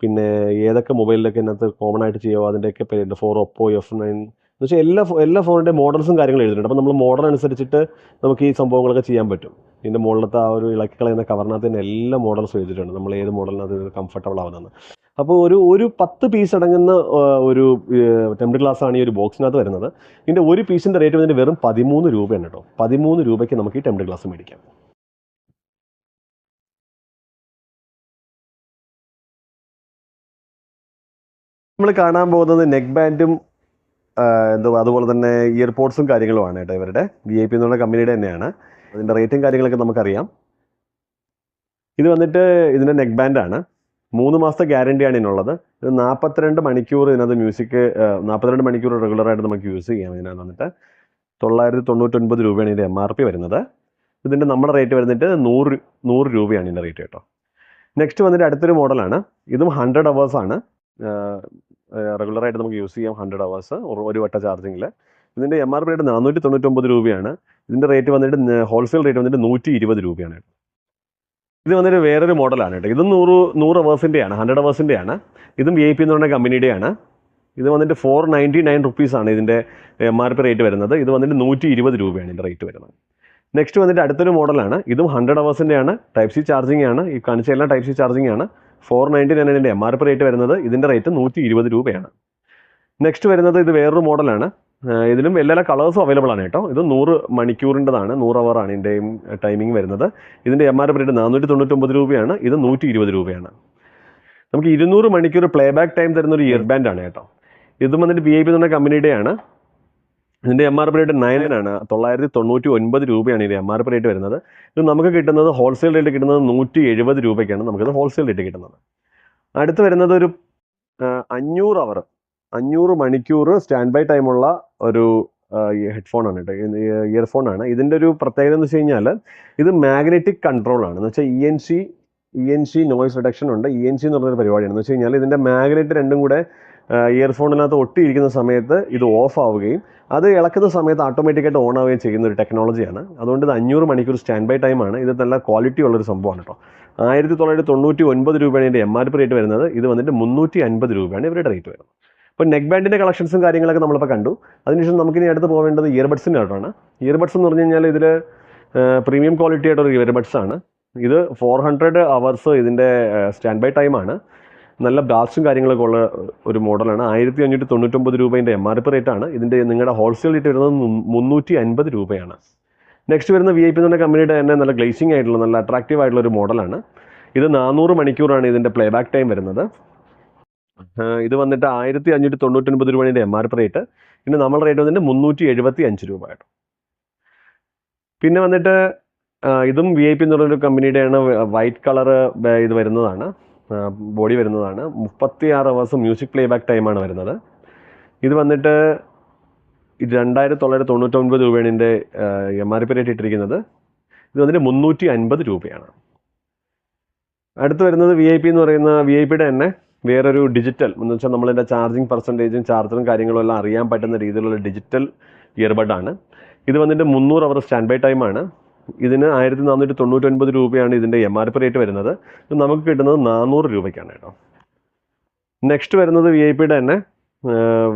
പിന്നെ ഏതൊക്കെ മൊബൈലിലൊക്കെ ഇതിനകത്ത് കോമൺ ആയിട്ട് ചെയ്യുമോ അതിൻ്റെയൊക്കെ പേരുണ്ട്. 4 Oppo F9 എന്ന് വെച്ചാൽ എല്ലാ ഫോണിൻ്റെ മോഡൽസും കാര്യങ്ങളും എഴുതിയിട്ടുണ്ട്. അപ്പോൾ നമ്മൾ മോഡൽ അനുസരിച്ചിട്ട് നമുക്ക് ഈ സംഭവങ്ങളൊക്കെ ചെയ്യാൻ പറ്റും. ഇതിൻ്റെ മുകളിലത്തെ ആ ഒരു ഇളക്കി കളയുന്ന കവറിനകത്ത് തന്നെ എല്ലാ മോഡൽസും എഴുതിയിട്ടുണ്ട്, നമ്മൾ ഏത് മോഡലിനകത്ത് കംഫർട്ടബിൾ ആവുന്നതെന്ന്. അപ്പോൾ ഒരു 10 പീസ് അടങ്ങുന്ന ഒരു ടെംപ്റ്റ് ക്ലാസ് ആണ് ഈ ഒരു ബോക്സിനകത്ത് വരുന്നത്. ഇതിൻ്റെ ഒരു പീസിൻ്റെ റേറ്റ് വന്നിട്ട് വെറും 13 രൂപയാണ് കേട്ടോ. 13 രൂപയ്ക്ക് നമുക്ക് ഈ ടെംപ്റ്റ് ക്ലാസ് മേടിക്കാം. നമ്മൾ കാണാൻ പോകുന്നത് നെക്ക് ബാൻഡും അതുപോലെ തന്നെ ഇയർപോഡ്സും കാര്യങ്ങളുമാണ് കേട്ടോ. ഇവരുടെ VIP എന്നുള്ള കമ്പനിയുടെ തന്നെയാണ്. അതിൻ്റെ റേറ്റും കാര്യങ്ങളൊക്കെ നമുക്കറിയാം. ഇത് വന്നിട്ട് ഇതിൻ്റെ നെക്ക് ബാൻഡാണ്. 3 മാസത്തെ ഗ്യാരണ്ടിയാണ് ഇതിനുള്ളത്. ഇത് 42 മണിക്കൂർ ഇതിനകത്ത് മ്യൂസിക് 42 മണിക്കൂർ റെഗുലറായിട്ട് നമുക്ക് യൂസ് ചെയ്യാം. ഇതിനകത്ത് വന്നിട്ട് 999 രൂപയാണ് ഇതിൻ്റെ MRP വരുന്നത്. ഇതിൻ്റെ നമ്മുടെ റേറ്റ് വരുന്നിട്ട് 100 രൂപയാണ് ഇതിൻ്റെ റേറ്റ് കേട്ടോ. നെക്സ്റ്റ് വന്നിട്ട് അടുത്തൊരു മോഡലാണ്. ഇതും 100 അവേഴ്സാണ്. റെഗുലറായിട്ട് നമുക്ക് യൂസ് ചെയ്യാം 100 അവേഴ്സ് ഒരു വട്ട ചാർജിങ്ങിൽ. ഇതിൻ്റെ MRP റേറ്റ് 499 രൂപയാണ്. ഇതിൻ്റെ റേറ്റ് വന്നിട്ട് ഹോൾസെയിൽ റേറ്റ് വന്നിട്ട് 120 രൂപയാണ്. ഇത് വന്നിട്ട് വേറൊരു മോഡലാണ് കേട്ടോ. ഇതും 100 അവേഴ്സിൻ്റെയാണ്, 100 അവേഴ്സിൻ്റെയാണ്. ഇതും VIP എന്ന് പറഞ്ഞ കമ്പനിയുടെയാണ്. ഇത് വന്നിട്ട് 499 റുപ്പീസാണ് ഇതിൻ്റെ MRP റേറ്റ് വരുന്നത്. ഇത് വന്നിട്ട് 120 രൂപയാണ് ഇതിൻ്റെ റേറ്റ് വരുന്നത്. നെക്സ്റ്റ് വന്നിട്ട് അടുത്തൊരു മോഡലാണ്. ഇതും 100 അവേഴ്സിൻ്റെയാണ്. ടൈപ്പ് സി ചാർജിങ് ആണ്. ഈ കാണിച്ച എല്ലാം ടൈപ്പ് സി ചാർജിങ് ആണ്. 499 ഇതിൻ്റെ MRP റേറ്റ് വരുന്നത്. ഇതിൻ്റെ റേറ്റ് 120 രൂപയാണ്. നെക്സ്റ്റ് വരുന്നത് ഇത് വേറൊരു മോഡലാണ്. ഇതിലും എല്ലാ കളേഴ്സും അവൈലബിൾ ആണ് കേട്ടോ. ഇത് 100 മണിക്കൂറിൻ്റെതാണ്, 100 ഹവറാണ് ഇതിൻ്റെയും ടൈമിംഗ് വരുന്നത്. ഇതിൻ്റെ MRP റേറ്റ് 499 രൂപയാണ്. ഇത് 120 രൂപയാണ്. നമുക്ക് 200 മണിക്കൂർ പ്ലേ ബാക്ക് ടൈം തരുന്ന ഒരു ഇയർ ബാൻഡാണ് കേട്ടോ. ഇതും വന്നിട്ട് VIP എന്ന് പറഞ്ഞ കമ്പനിയുടെയാണ്. ഇതിൻ്റെ MRP റേറ്റ് 9 999 രൂപയാണ് ഇതിൻ്റെ MRP റേറ്റ് വരുന്നത്. ഇത് നമുക്ക് കിട്ടുന്നത് ഹോൾസെയിൽ റേറ്റ് കിട്ടുന്നത് 170 രൂപയ്ക്കാണ് നമുക്കിത് ഹോൾസെയിൽ റേറ്റ് കിട്ടുന്നത്. അടുത്ത് വരുന്നത് ഒരു 500 മണിക്കൂർ സ്റ്റാൻഡ് ബൈ ടൈമുള്ള ഒരു ഹെഡ്ഫോണാണ് കേട്ടോ, ഇയർഫോണാണ്. ഇതിൻ്റെ ഒരു പ്രത്യേകത എന്ന് വെച്ച് കഴിഞ്ഞാൽ ഇത് മാഗ്നറ്റിക് കൺട്രോളാണ്. എന്ന് വെച്ചാൽ ENC നോയ്സ് റിഡക്ഷൻ ഉണ്ട്. ENC എന്ന് പറഞ്ഞൊരു പരിപാടിയാണ്. എന്ന് വെച്ച് കഴിഞ്ഞാൽ ഇതിൻ്റെ മാഗ്നറ്റ് രണ്ടും കൂടെ ഇയർഫോണിനകത്ത് ഒട്ടിയിരിക്കുന്ന സമയത്ത് ഇത് ഓഫ് ആവുകയും അത് ഇളക്കുന്ന സമയത്ത് ഓട്ടോമാറ്റിക്കായിട്ട് ഓൺ ആവുകയും ചെയ്യുന്ന ഒരു ടെക്നോളജിയാണ്. അതുകൊണ്ട് ഇത് 500 മണിക്കൂർ സ്റ്റാൻഡ് ബൈ ടൈമാണ്. ഇത് നല്ല ക്വാളിറ്റി ഉള്ളൊരു സംഭവമാണ് കേട്ടോ. 1999 രൂപയാണ് ഇതിൻ്റെ MRP റേറ്റ് വരുന്നത്. ഇത് വന്നിട്ട് 350 രൂപയാണ് ഇവരുടെ റേറ്റ് വരുന്നത്. അപ്പോൾ നെക്ക് ബാൻഡിൻ്റെ കളക്ഷൻസും കാര്യങ്ങളൊക്കെ നമ്മളിപ്പോൾ കണ്ടു. അതിനുശേഷം നമുക്കിനി അടുത്ത് പോകേണ്ടത് ഇയർബഡ്സിൻ്റെ ആയിട്ടാണ്. ഇയർബഡ്സ് എന്ന് പറഞ്ഞു കഴിഞ്ഞാൽ ഇതിൽ പ്രീമിയം ക്വാളിറ്റി ആയിട്ടൊരു ഇയർബഡ്സ് ആണ്. ഇത് 400 അവേഴ്സ് ഇതിൻ്റെ സ്റ്റാൻഡ് ബൈ ടൈമാണ്. നല്ല ബ്ലാസ്റ്റും കാര്യങ്ങളൊക്കെ ഉള്ള ഒരു മോഡലാണ്. 1599 രൂപ ഇതിൻ്റെ MRP റേറ്റാണ്. ഇതിൻ്റെ നിങ്ങളുടെ ഹോൾസെയിൽ റേറ്റ് വരുന്നത് 350 രൂപയാണ്. നെക്സ്റ്റ് വരുന്ന VIP എന്ന് പറഞ്ഞ കമ്പനിയുടെ തന്നെ നല്ല ഗ്ലേസിംഗ് ആയിട്ടുള്ള നല്ല അട്രാക്റ്റീവ് ആയിട്ടുള്ള ഒരു മോഡലാണ്. ഇത് 400 മണിക്കൂറാണ് ഇതിൻ്റെ പ്ലേ ബാക്ക് ടൈം വരുന്നത്. ഇത് വന്നിട്ട് 1599 രൂപയാണ് ഇതിൻ്റെ MRP റേറ്റ്. പിന്നെ നമ്മൾ റേറ്റ് വന്നിട്ട് 375 രൂപ ആയിട്ട്. പിന്നെ വന്നിട്ട് ഇതും VIP എന്ന് പറഞ്ഞൊരു കമ്പനിയുടെയാണ്. വൈറ്റ് കളർ ഇത് വരുന്നതാണ്, ബോഡി വരുന്നതാണ്. 36 അവേഴ്സ് മ്യൂസിക് പ്ലേ ബാക്ക് ടൈമാണ് വരുന്നത്. ഇത് വന്നിട്ട് 2999 രൂപയാണ് ഇതിൻ്റെ MRP റേറ്റ് ഇട്ടിരിക്കുന്നത്. ഇത് വന്നിട്ട് 350 രൂപയാണ്. അടുത്ത് വരുന്നത് VIP എന്ന് പറയുന്ന VIPയുടെ തന്നെ വേറൊരു ഡിജിറ്റൽ എന്ന് വെച്ചാൽ നമ്മളിതിൻ്റെ ചാർജിങ് പെർസെൻറ്റേജും ചാർജറും കാര്യങ്ങളും എല്ലാം അറിയാൻ പറ്റുന്ന രീതിയിലുള്ള ഡിജിറ്റൽ ഇയർബഡാണ്. ഇത് വന്നിട്ട് 300 അവർ സ്റ്റാൻഡ് ബൈ ടൈമാണ്. ഇതിന് 1499 രൂപയാണ് ഇതിൻ്റെ MRP റേറ്റ് വരുന്നത്. ഇത് നമുക്ക് കിട്ടുന്നത് 400 രൂപയ്ക്കാണ് കേട്ടോ. നെക്സ്റ്റ് വരുന്നത് VIPയുടെ തന്നെ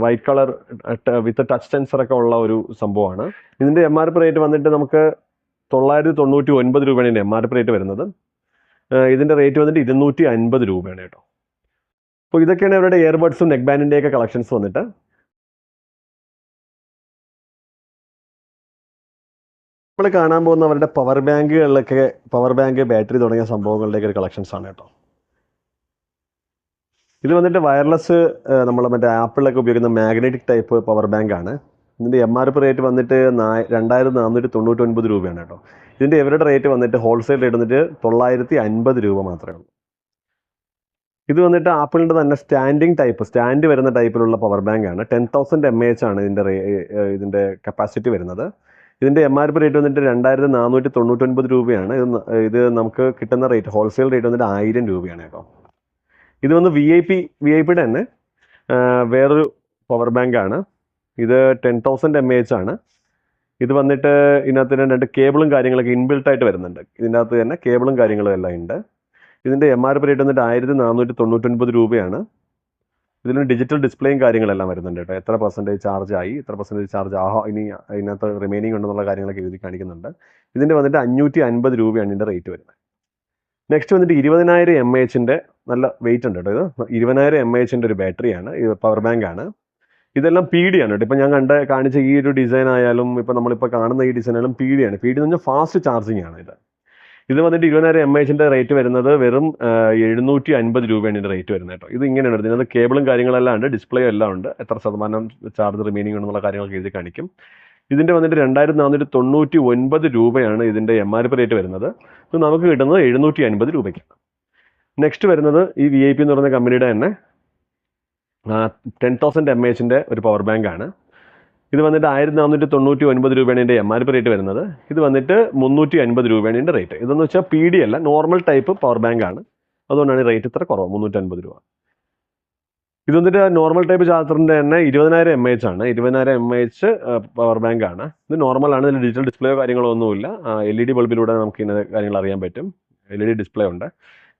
വൈറ്റ് കളർ വിത്ത് ടച്ച് സെൻസറൊക്കെ ഉള്ള ഒരു സംഭവമാണ്. ഇതിൻ്റെ MRP റേറ്റ് വന്നിട്ട് നമുക്ക് 999 രൂപയാണ് ഇതിൻ്റെ MRP റേറ്റ് വരുന്നത്. ഇതിൻ്റെ റേറ്റ് വന്നിട്ട് 250 രൂപയാണ് കേട്ടോ. അപ്പോൾ ഇതൊക്കെയാണ് ഇവരുടെ ഇയർബഡ്സും നെക്ക് ബാൻഡിൻ്റെയൊക്കെ കളക്ഷൻസ് വന്നിട്ട്. നമ്മൾ കാണാൻ പോകുന്ന അവരുടെ പവർ ബാങ്ക് ബാറ്ററി തുടങ്ങിയ സംഭവങ്ങളുടെയൊക്കെ ഒരു കളക്ഷൻസ് ആണ് കേട്ടോ. ഇത് വന്നിട്ട് വയർലെസ് നമ്മൾ മറ്റേ ആപ്പിളിലൊക്കെ ഉപയോഗിക്കുന്ന മാഗ്നറ്റിക് ടൈപ്പ് പവർ ബാങ്ക് ആണ്. ഇതിൻ്റെ MRP റേറ്റ് വന്നിട്ട് 2499 രൂപയാണ് കേട്ടോ. ഇതിൻ്റെ ഇവരുടെ റേറ്റ് വന്നിട്ട് ഹോൾസെയിൽ റേറ്റ് വന്നിട്ട് 950 രൂപ മാത്രമേ ഉള്ളൂ. ഇത് വന്നിട്ട് ആപ്പിളിൻ്റെ തന്നെ സ്റ്റാൻഡ് വരുന്ന ടൈപ്പിലുള്ള പവർ ബാങ്ക് ആണ്. 10,000 mAh ആണ് ഇതിൻ്റെ കപ്പാസിറ്റി വരുന്നത്. ഇതിൻ്റെ MRP റേറ്റ് വന്നിട്ട് 2499 രൂപയാണ്. ഇത് നമുക്ക് കിട്ടുന്ന റേറ്റ് ഹോൾസെയിൽ റേറ്റ് വന്നിട്ട് 1000 രൂപയാണ് കേട്ടോ. ഇത് വന്ന് VIPയുടെ തന്നെ വേറൊരു പവർ ബാങ്ക് ആണ്. ഇത് 10,000 mAh ആണ്. ഇത് വന്നിട്ട് ഇതിനകത്ത് 2 കേബിളും കാര്യങ്ങളൊക്കെ ഇൻബിൽട്ട് ആയിട്ട് വരുന്നുണ്ട്. ഇതിൻ്റെ അകത്ത് തന്നെ കേബിളും കാര്യങ്ങളും എല്ലാം ഉണ്ട്. ഇതിൻ്റെ MRP റേറ്റ് വന്നിട്ട് 1499 രൂപയാണ്. ഇതിന് ഡിജിറ്റൽ ഡിസ്പ്ലേയും കാര്യങ്ങളെല്ലാം വരുന്നുണ്ട് കേട്ടോ. എത്ര പെർസെൻറ്റേജ് ചാർജ് ആയി, എത്ര പെർസെൻറ്റേജ് ചാർജ് ഇനി ഇതിനകത്ത് റിമൈനിങ് ഉണ്ടെന്നുള്ള കാര്യങ്ങളൊക്കെ എഴുതി കാണിക്കുന്നുണ്ട്. ഇതിൻ്റെ വന്നിട്ട് 550 രൂപയാണ് ഇതിൻ്റെ റേറ്റ് വരുന്നത്. നെക്സ്റ്റ് വന്നിട്ട് 20000 mAh നല്ല വെയിറ്റ് ഉണ്ട് കേട്ടോ. ഇത് 20000 mAh ഒരു ബാറ്ററിയാണ്, ഇത് പവർ ബാങ്ക് ആണ്. ഇതെല്ലാം PD ആണ് കേട്ടോ. ഇപ്പം ഞാൻ കാണിച്ച ഈ ഒരു ഡിസൈൻ ആയാലും ഇപ്പം നമ്മളിപ്പോൾ കാണുന്ന ഈ ഡിസൈൻ ആയാലും PD ആണ്. PD എന്ന് പറഞ്ഞാൽ ഫാസ്റ്റ് ചാർജിങ് ആണ് ഇത്. ഇത് വന്നിട്ട് 20000 mAh റേറ്റ് വരുന്നത് വെറും 750 രൂപയാണ് ഇതിൻ്റെ റേറ്റ് വരുന്നത് കേട്ടോ. ഇത് ഇങ്ങനെയാണ്. ഇതിനകത്ത് കേബിളും കാര്യങ്ങളെല്ലാം ഉണ്ട്, ഡിസ്പ്ലേ എല്ലാം ഉണ്ട്, എത്ര ശതമാനം ചാർജ് റിമൈനിങ് ഉണ്ടെന്നുള്ള കാര്യങ്ങളൊക്കെ എഴുതി കാണിക്കും. ഇതിൻ്റെ വന്നിട്ട് 2499 രൂപയാണ് ഇതിൻ്റെ MRP റേറ്റ് വരുന്നത്. ഇത് നമുക്ക് കിട്ടുന്നത് 750 രൂപയ്ക്കാണ്. നെക്സ്റ്റ് വരുന്നത് ഈ VIP എന്ന് പറയുന്ന കമ്പനിയുടെ തന്നെ 10,000 mAh ഒരു പവർ ബാങ്ക് ആണ്. ഇത് വന്നിട്ട് 1499 രൂപയാണ് ഇതിൻ്റെ MRP റേറ്റ് വരുന്നത്. ഇത് വന്നിട്ട് 350 രൂപയാണ് ഇതിൻ്റെ റേറ്റ്. ഇതെന്ന് വെച്ചാൽ PD അല്ല, നോർമൽ ടൈപ്പ് പവർ ബാങ്ക് ആണ്. അതുകൊണ്ടാണ് റേറ്റ് ഇത്ര കുറവ്, 350 രൂപ. ഇത് വന്നിട്ട് നോർമൽ ടൈപ്പ് ചാർജറിൻ്റെ തന്നെ 20000 mAh ആണ്. 20000 mAh പവർ ബാങ്ക് ആണ്. ഇത് നോർമലാണ്. ഇതിൽ ഡിജിറ്റൽ ഡിസ്പ്ലേയോ കാര്യങ്ങളോ ഒന്നുമില്ല. LED ബൾബിലൂടെ നമുക്ക് ഇങ്ങനെ കാര്യങ്ങൾ അറിയാൻ പറ്റും. LED ഡിസ്പ്ലേ ഉണ്ട്.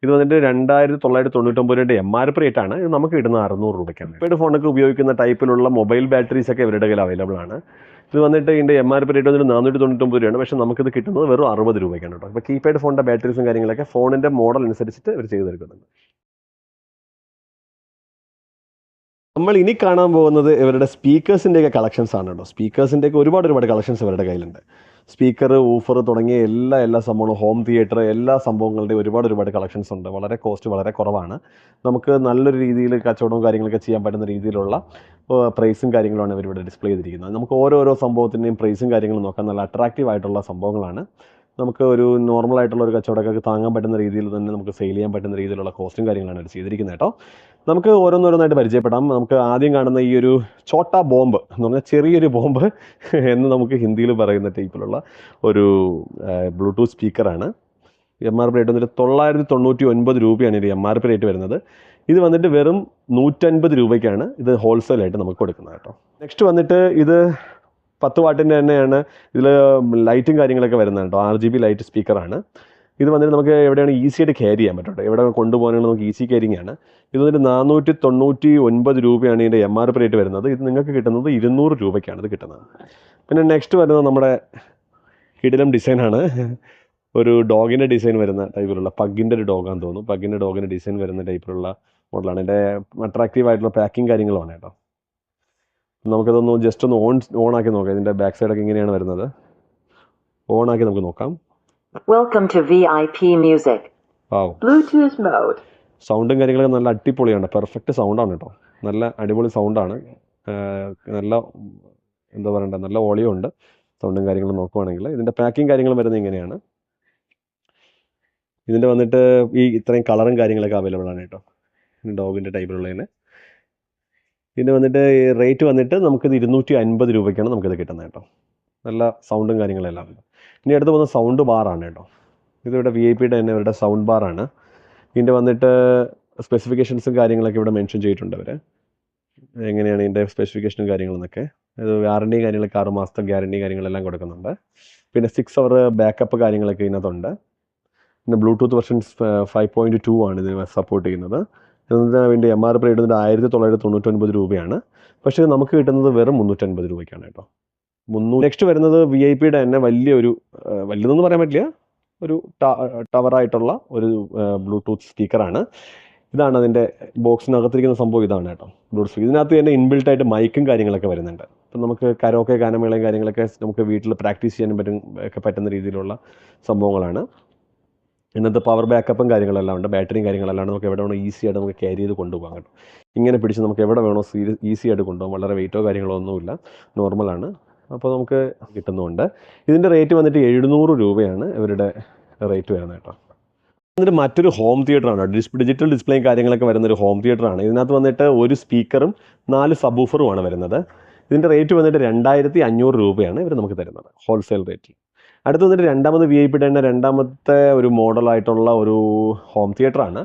ഇത് വന്നിട്ട് 2999 MRP റേറ്റ് ആണ്. ഇത് നമുക്ക് കിട്ടുന്ന 600 രൂപയ്ക്കാണ്. കീപാഡ് ഫോണൊക്കെ ഉപയോഗിക്കുന്ന ടൈപ്പിലുള്ള മൊബൈൽ ബാറ്ററീസ് ഒക്കെ ഇവരുടെ കയ്യിൽ അവൈലബിൾ ആണ്. ഇത് വന്നിട്ട് ഇതിൻ്റെ MRP റേറ്റ് വന്നിട്ട് 499 രൂപയാണ്. പക്ഷേ നമുക്കിത് കിട്ടുന്നത് വെറും 60 രൂപയ്ക്കാണ് കേട്ടോ. അപ്പോൾ കീപാഡ് ഫോണിൻ്റെ ബാറ്ററീസും കാര്യങ്ങളൊക്കെ ഫോണിൻ്റെ മോഡൽ അനുസരിച്ചിട്ട് ഇവർ ചെയ്ത് തരുന്നുണ്ട്. നമ്മൾ ഇനി കാണാൻ പോകുന്നത് ഇവരുടെ സ്പീക്കേഴ്സിൻ്റെയൊക്കെ കളക്ഷൻസ് ആണ് കേട്ടോ. സ്പീക്കേഴ്സിൻ്റെയൊക്കെ ഒരുപാട് കളക്ഷൻസ് ഇവരുടെ കയ്യിലുണ്ട്. സ്പീക്കർ, ഊഫർ തുടങ്ങിയ എല്ലാ സംഭവങ്ങളും, ഹോം തിയേറ്റർ, എല്ലാ സംഭവങ്ങളുടെയും ഒരുപാട് കളക്ഷൻസ് ഉണ്ട്. വളരെ കോസ്റ്റ് വളരെ കുറവാണ്. നമുക്ക് നല്ലൊരു രീതിയിൽ കച്ചവടവും കാര്യങ്ങളൊക്കെ ചെയ്യാൻ പറ്റുന്ന രീതിയിലുള്ള പ്രൈസും കാര്യങ്ങളുമാണ് ഇവരിവിടെ ഡിസ്പ്ലേ ചെയ്തിരിക്കുന്നത്. നമുക്ക് ഓരോരോ സംഭവത്തിൻ്റെയും പ്രൈസും കാര്യങ്ങളും നോക്കാൻ നല്ല അട്രാക്റ്റീവ് ആയിട്ടുള്ള സംഭവങ്ങളാണ്. നമുക്ക് ഒരു നോർമലായിട്ടുള്ള ഒരു കച്ചവടക്കാർക്ക് താങ്ങാൻ പറ്റുന്ന രീതിയിൽ തന്നെ നമുക്ക് സെയിൽ ചെയ്യാൻ പറ്റുന്ന രീതിയിലുള്ള കോസ്റ്റും കാര്യങ്ങളാണ് അവർ ചെയ്തിരിക്കുന്നത് കേട്ടോ. നമുക്ക് ഓരോന്നോരോന്നായിട്ട് പരിചയപ്പെടാം. നമുക്ക് ആദ്യം കാണുന്ന ഈ ഒരു ചോട്ടാ ബോംബ് എന്ന് പറഞ്ഞാൽ ചെറിയൊരു ബോംബ് എന്ന് നമുക്ക് ഹിന്ദിയിൽ പറയുന്ന ടൈപ്പിലുള്ള ഒരു ബ്ലൂടൂത്ത് സ്പീക്കറാണ്. MRP റേറ്റ് വന്നിട്ട് 999 രൂപയാണ് ഇത് MRP റേറ്റ് വരുന്നത്. ഇത് വന്നിട്ട് വെറും 150 രൂപയ്ക്കാണ് ഇത് ഹോൾസെയിലായിട്ട് നമുക്ക് കൊടുക്കുന്നത് കേട്ടോ. നെക്സ്റ്റ് വന്നിട്ട് ഇത് 10 വാട്ടിൻ്റെ തന്നെയാണ്. ഇതിൽ ലൈറ്റും കാര്യങ്ങളൊക്കെ വരുന്നത് കേട്ടോ. RGB ലൈറ്റ് സ്പീക്കറാണ്. ഇത് വന്നിട്ട് നമുക്ക് എവിടെയാണ് ഈസി ആയിട്ട് ക്യാരി ചെയ്യാൻ പറ്റും കേട്ടോ. എവിടെ കൊണ്ടുപോകാനാണ് നമുക്ക് ഈസി ക്യാരിങ് ആണ്. ഇത് വന്നിട്ട് 499 രൂപയാണ് ഇതിൻ്റെ MRP റേറ്റ് വരുന്നത്. ഇത് നിങ്ങൾക്ക് കിട്ടുന്നത് 200 രൂപയ്ക്കാണ് ഇത് കിട്ടുന്നത്. പിന്നെ നെക്സ്റ്റ് വരുന്നത് നമ്മുടെ കിടിലം ഡിസൈനാണ്. ഒരു ഡോഗിൻ്റെ ഡിസൈൻ വരുന്ന ടൈപ്പിലുള്ള, പഗ്ഗിൻ്റെ ഒരു ഡോഗാന്ന് തോന്നുന്നു. പഗ്ഗിൻ്റെ ഡോഗിൻ്റെ ഡിസൈൻ വരുന്ന ടൈപ്പിലുള്ള മോഡലാണ്. ഇതിൻ്റെ അട്രാക്റ്റീവ് ആയിട്ടുള്ള പാക്കിങ് കാര്യങ്ങളുമാണ് കേട്ടോ. നമുക്കതൊന്ന് ജസ്റ്റ് ഒന്ന് ഓൺ ആക്കി നോക്കാം. ഇതിൻ്റെ ബാക്ക് സൈഡൊക്കെ ഇങ്ങനെയാണ് വരുന്നത്. ഓൺ ആക്കി നമുക്ക് നോക്കാം. Welcome to VIP Music. Bluetooth mode. സൗണ്ടും കാര്യങ്ങളൊക്കെ നല്ല അടിപൊളിയാണ്. പെർഫെക്റ്റ് സൗണ്ടാണ് കേട്ടോ. നല്ല അടിപൊളി സൗണ്ടാണ്. നല്ല എന്താ പറയണ്ടേ, നല്ല ഓളിയോ ഉണ്ട്. സൗണ്ടും കാര്യങ്ങളും നോക്കുവാണെങ്കിൽ ഇതിൻ്റെ പാക്കിങ് കാര്യങ്ങളും വരുന്നത് ഇങ്ങനെയാണ്. ഇതിൻ്റെ വന്നിട്ട് ഈ ഇത്രയും കളറും കാര്യങ്ങളൊക്കെ അവൈലബിൾ ആണ് കേട്ടോ. ഡോഗിൻ്റെ ടൈപ്പിലുള്ളതിന്. ഇതിൻ്റെ വന്നിട്ട് റേറ്റ് വന്നിട്ട് നമുക്കിത് 250 രൂപയ്ക്കാണ് നമുക്കിത് കിട്ടുന്നത് കേട്ടോ. നല്ല സൗണ്ടും കാര്യങ്ങളെല്ലാം ഉണ്ട്. ഇനി അടുത്ത് പോകുന്ന സൗണ്ട് ബാറാണ് കേട്ടോ. ഇതിവിടെ VIPയുടെ തന്നെ ഇവരുടെ സൗണ്ട് ബാറാണ്. ഇതിൻ്റെ വന്നിട്ട് സ്പെസിഫിക്കേഷൻസും കാര്യങ്ങളൊക്കെ ഇവിടെ മെൻഷൻ ചെയ്തിട്ടുണ്ട് അവർ. എങ്ങനെയാണ് ഇതിൻ്റെ സ്പെസിഫിക്കേഷനും കാര്യങ്ങളെന്നൊക്കെ. ഇത് വാറണ്ടി കാര്യങ്ങളൊക്കെ 6 മാസത്തെ ഗ്യാരണ്ടി കാര്യങ്ങളെല്ലാം കൊടുക്കുന്നുണ്ട്. പിന്നെ 6 അവർ ബാക്കപ്പ് കാര്യങ്ങളൊക്കെ ഇതിനകത്തുണ്ട്. പിന്നെ ബ്ലൂടൂത്ത് വെർഷൻ 5.2 ആണ് ഇത് സപ്പോർട്ട് ചെയ്യുന്നത്. ഇതിൻ്റെ MRP റേറ്റ് 1999 രൂപയാണ്. പക്ഷേ നമുക്ക് കിട്ടുന്നത് വെറും 350 രൂപയ്ക്കാണ് കേട്ടോ. നെക്സ്റ്റ് വരുന്നത് VIPയുടെ തന്നെ വലുതെന്ന് പറയാൻ പറ്റില്ല, ഒരു ടവറായിട്ടുള്ള ഒരു ബ്ലൂടൂത്ത് സ്പീക്കറാണ്. ഇതാണ് അതിൻ്റെ ബോക്സിനകത്തിരിക്കുന്ന സംഭവം. ഇതാണ് കേട്ടോ ബ്ലൂടൂത്ത് സ്പീക്കർ. ഇതിനകത്ത് തന്നെ ഇൻബിൽട്ടായിട്ട് മൈക്കും കാര്യങ്ങളൊക്കെ വരുന്നുണ്ട്. അപ്പം നമുക്ക് കരോക്കെ ഗാനമേളയും കാര്യങ്ങളൊക്കെ നമുക്ക് വീട്ടിൽ പ്രാക്ടീസ് ചെയ്യാനും പറ്റുന്ന രീതിയിലുള്ള സംഭവങ്ങളാണ്. ഇന്നത്തെ പവർ ബാക്കപ്പും കാര്യങ്ങളെല്ലാം ഉണ്ട്. ബാറ്ററിയും കാര്യങ്ങളെല്ലാം നമുക്ക് എവിടെ വേണോ ഈസി ആയിട്ട് നമുക്ക് ക്യാരി ചെയ്ത് കൊണ്ടുപോകാം കേട്ടോ. ഇങ്ങനെ പിടിച്ച് നമുക്ക് എവിടെ വേണോ ഈസി ആയിട്ട് കൊണ്ടുപോകാം. വളരെ വെയിറ്റോ കാര്യങ്ങളോ ഒന്നുമില്ല, നോർമലാണ്. അപ്പോൾ നമുക്ക് കിട്ടുന്നുണ്ട്. ഇതിൻ്റെ റേറ്റ് വന്നിട്ട് 700 രൂപയാണ് ഇവരുടെ റേറ്റ് വരുന്നത് കേട്ടോ. എന്നിട്ട് മറ്റൊരു ഹോം തിയേറ്ററാണ്. ഡിജിറ്റൽ ഡിസ്പ്ലേയും കാര്യങ്ങളൊക്കെ വരുന്നൊരു ഹോം തിയേറ്ററാണ്. ഇതിനകത്ത് വന്നിട്ട് ഒരു സ്പീക്കറും 4 സബ്വൂഫറുമാണ് വരുന്നത്. ഇതിൻ്റെ റേറ്റ് വന്നിട്ട് 2500 രൂപയാണ് ഇവർ നമുക്ക് തരുന്നത് ഹോൾസെയിൽ റേറ്റിൽ. അടുത്ത് വന്നിട്ട് രണ്ടാമത് VIPയുടെ തന്നെ രണ്ടാമത്തെ ഒരു മോഡലായിട്ടുള്ള ഒരു ഹോം തിയേറ്ററാണ്.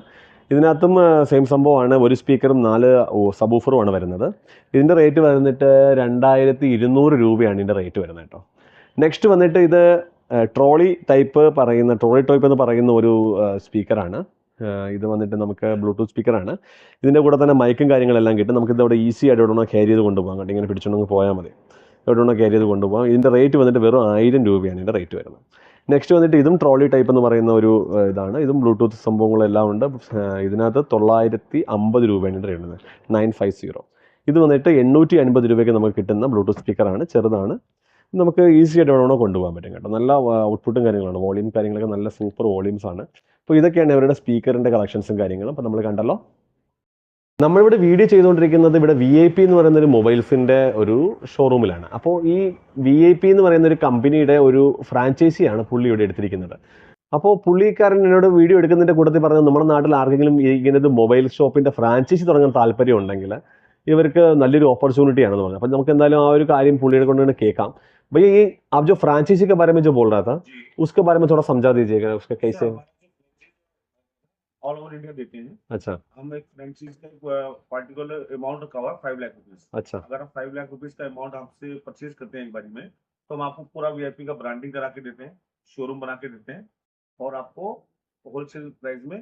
ഇതിനകത്തും സെയിം സംഭവമാണ്. ഒരു സ്പീക്കറും 4 സബ്വൂഫറുമാണ് വരുന്നത്. ഇതിൻ്റെ റേറ്റ് വന്നിട്ട് 2200 രൂപയാണ് ഇതിൻ്റെ റേറ്റ് വരുന്നത് കേട്ടോ. നെക്സ്റ്റ് വന്നിട്ട് ഇത് ട്രോളി ടൈപ്പ് എന്ന് പറയുന്ന ഒരു സ്പീക്കറാണ്. ഇത് വന്നിട്ട് നമുക്ക് ബ്ലൂടൂത്ത് സ്പീക്കറാണ്. ഇതിൻ്റെ കൂടെ തന്നെ മൈക്കും കാര്യങ്ങളെല്ലാം കിട്ടും. നമുക്കിതവിടെ ഈസി ആയിട്ട് എവിടെ ക്യാരി ചെയ്ത് കൊണ്ടുപോകാം കേട്ടോ. ഇങ്ങനെ പിടിച്ചുകൊണ്ടങ്ങ് പോയാൽ മതി. എവിടെ ക്യാരി ചെയ്ത് കൊണ്ടുപോകാം. ഇതിൻ്റെ റേറ്റ് വന്നിട്ട് വെറും 1000 രൂപയാണ് ഇതിൻ്റെ റേറ്റ് വരുന്നത്. നെക്സ്റ്റ് വന്നിട്ട് ഇതും ട്രോളി ടൈപ്പ് എന്ന് പറയുന്ന ഒരു ഇതാണ്. ഇതും ബ്ലൂടൂത്ത് സംഭവങ്ങളെല്ലാം ഉണ്ട്. ഇതിനകത്ത് 950 രൂപയാണ് ഇതിൻ്റെ റേറ്റ് വരുന്നത്. 950. ഇത് വന്നിട്ട് 850 രൂപയ്ക്ക് നമുക്ക് കിട്ടുന്ന ബ്ലൂടൂത്ത് സ്പീക്കറാണ്. ചെറുതാണ്. നമുക്ക് ഈസി ആയിട്ട് എവിടെ കൊണ്ടുപോകാൻ പറ്റും കേട്ടോ. നല്ല ഔട്ട്പുട്ടും കാര്യങ്ങളാണ്. വോളിയം കാര്യങ്ങളൊക്കെ നല്ല സൂപ്പർ വോളിയംസാണ്. അപ്പോൾ ഇതൊക്കെയാണ് ഇവരുടെ സ്പീക്കറിൻ്റെ കളക്ഷൻസും കാര്യങ്ങളും. അപ്പോൾ നമ്മൾ കണ്ടല്ലോ. നമ്മളിവിടെ വീഡിയോ ചെയ്തുകൊണ്ടിരിക്കുന്നത് ഇവിടെ VIP എന്ന് പറയുന്ന ഒരു മൊബൈൽസിൻ്റെ ഒരു ഷോറൂമിലാണ്. അപ്പോൾ ഈ VIP എന്ന് പറയുന്ന ഒരു കമ്പനിയുടെ ഒരു ഫ്രാഞ്ചൈസിയാണ് പുള്ളി ഇവിടെ എടുത്തിരിക്കുന്നത്. അപ്പോൾ പുള്ളിക്കാരൻ എന്നോട് വീഡിയോ എടുക്കുന്നതിൻ്റെ കൂട്ടത്തിൽ പറഞ്ഞത് നമ്മുടെ നാട്ടിൽ ആർക്കെങ്കിലും ഇങ്ങനത്തെ മൊബൈൽ ഷോപ്പിൻ്റെ ഫ്രാഞ്ചൈസി തുടങ്ങാൻ താല്പര്യം ഉണ്ടെങ്കിൽ ഇവർക്ക് നല്ലൊരു ഓപ്പർച്യൂണിറ്റി ആണെന്ന് പറഞ്ഞു. അപ്പോൾ നമുക്ക് എന്തായാലും ആ ഒരു കാര്യം പുള്ളിയുടെ കൊണ്ട് കേൾക്കാം. भैया ये आप जो फ्रांचाइजी के बारे में जो बोल रहा था उसके बारे में थोड़ा समझा दीजिएगा, उसका कैसे ऑल ओवर इंडिया देते हैं। अच्छा हम एक फ्रेंचाइज का particular amount cover 5 lakh rupees. अच्छा अगर आप 5 लाख रुपीस का अमाउंट आपसे परचेज करते हैं एक बारी में, तो हम आपको पूरा VIP का ब्रांडिंग करा के देते हैं, शोरूम बना के देते हैं और आपको होलसेल प्राइस में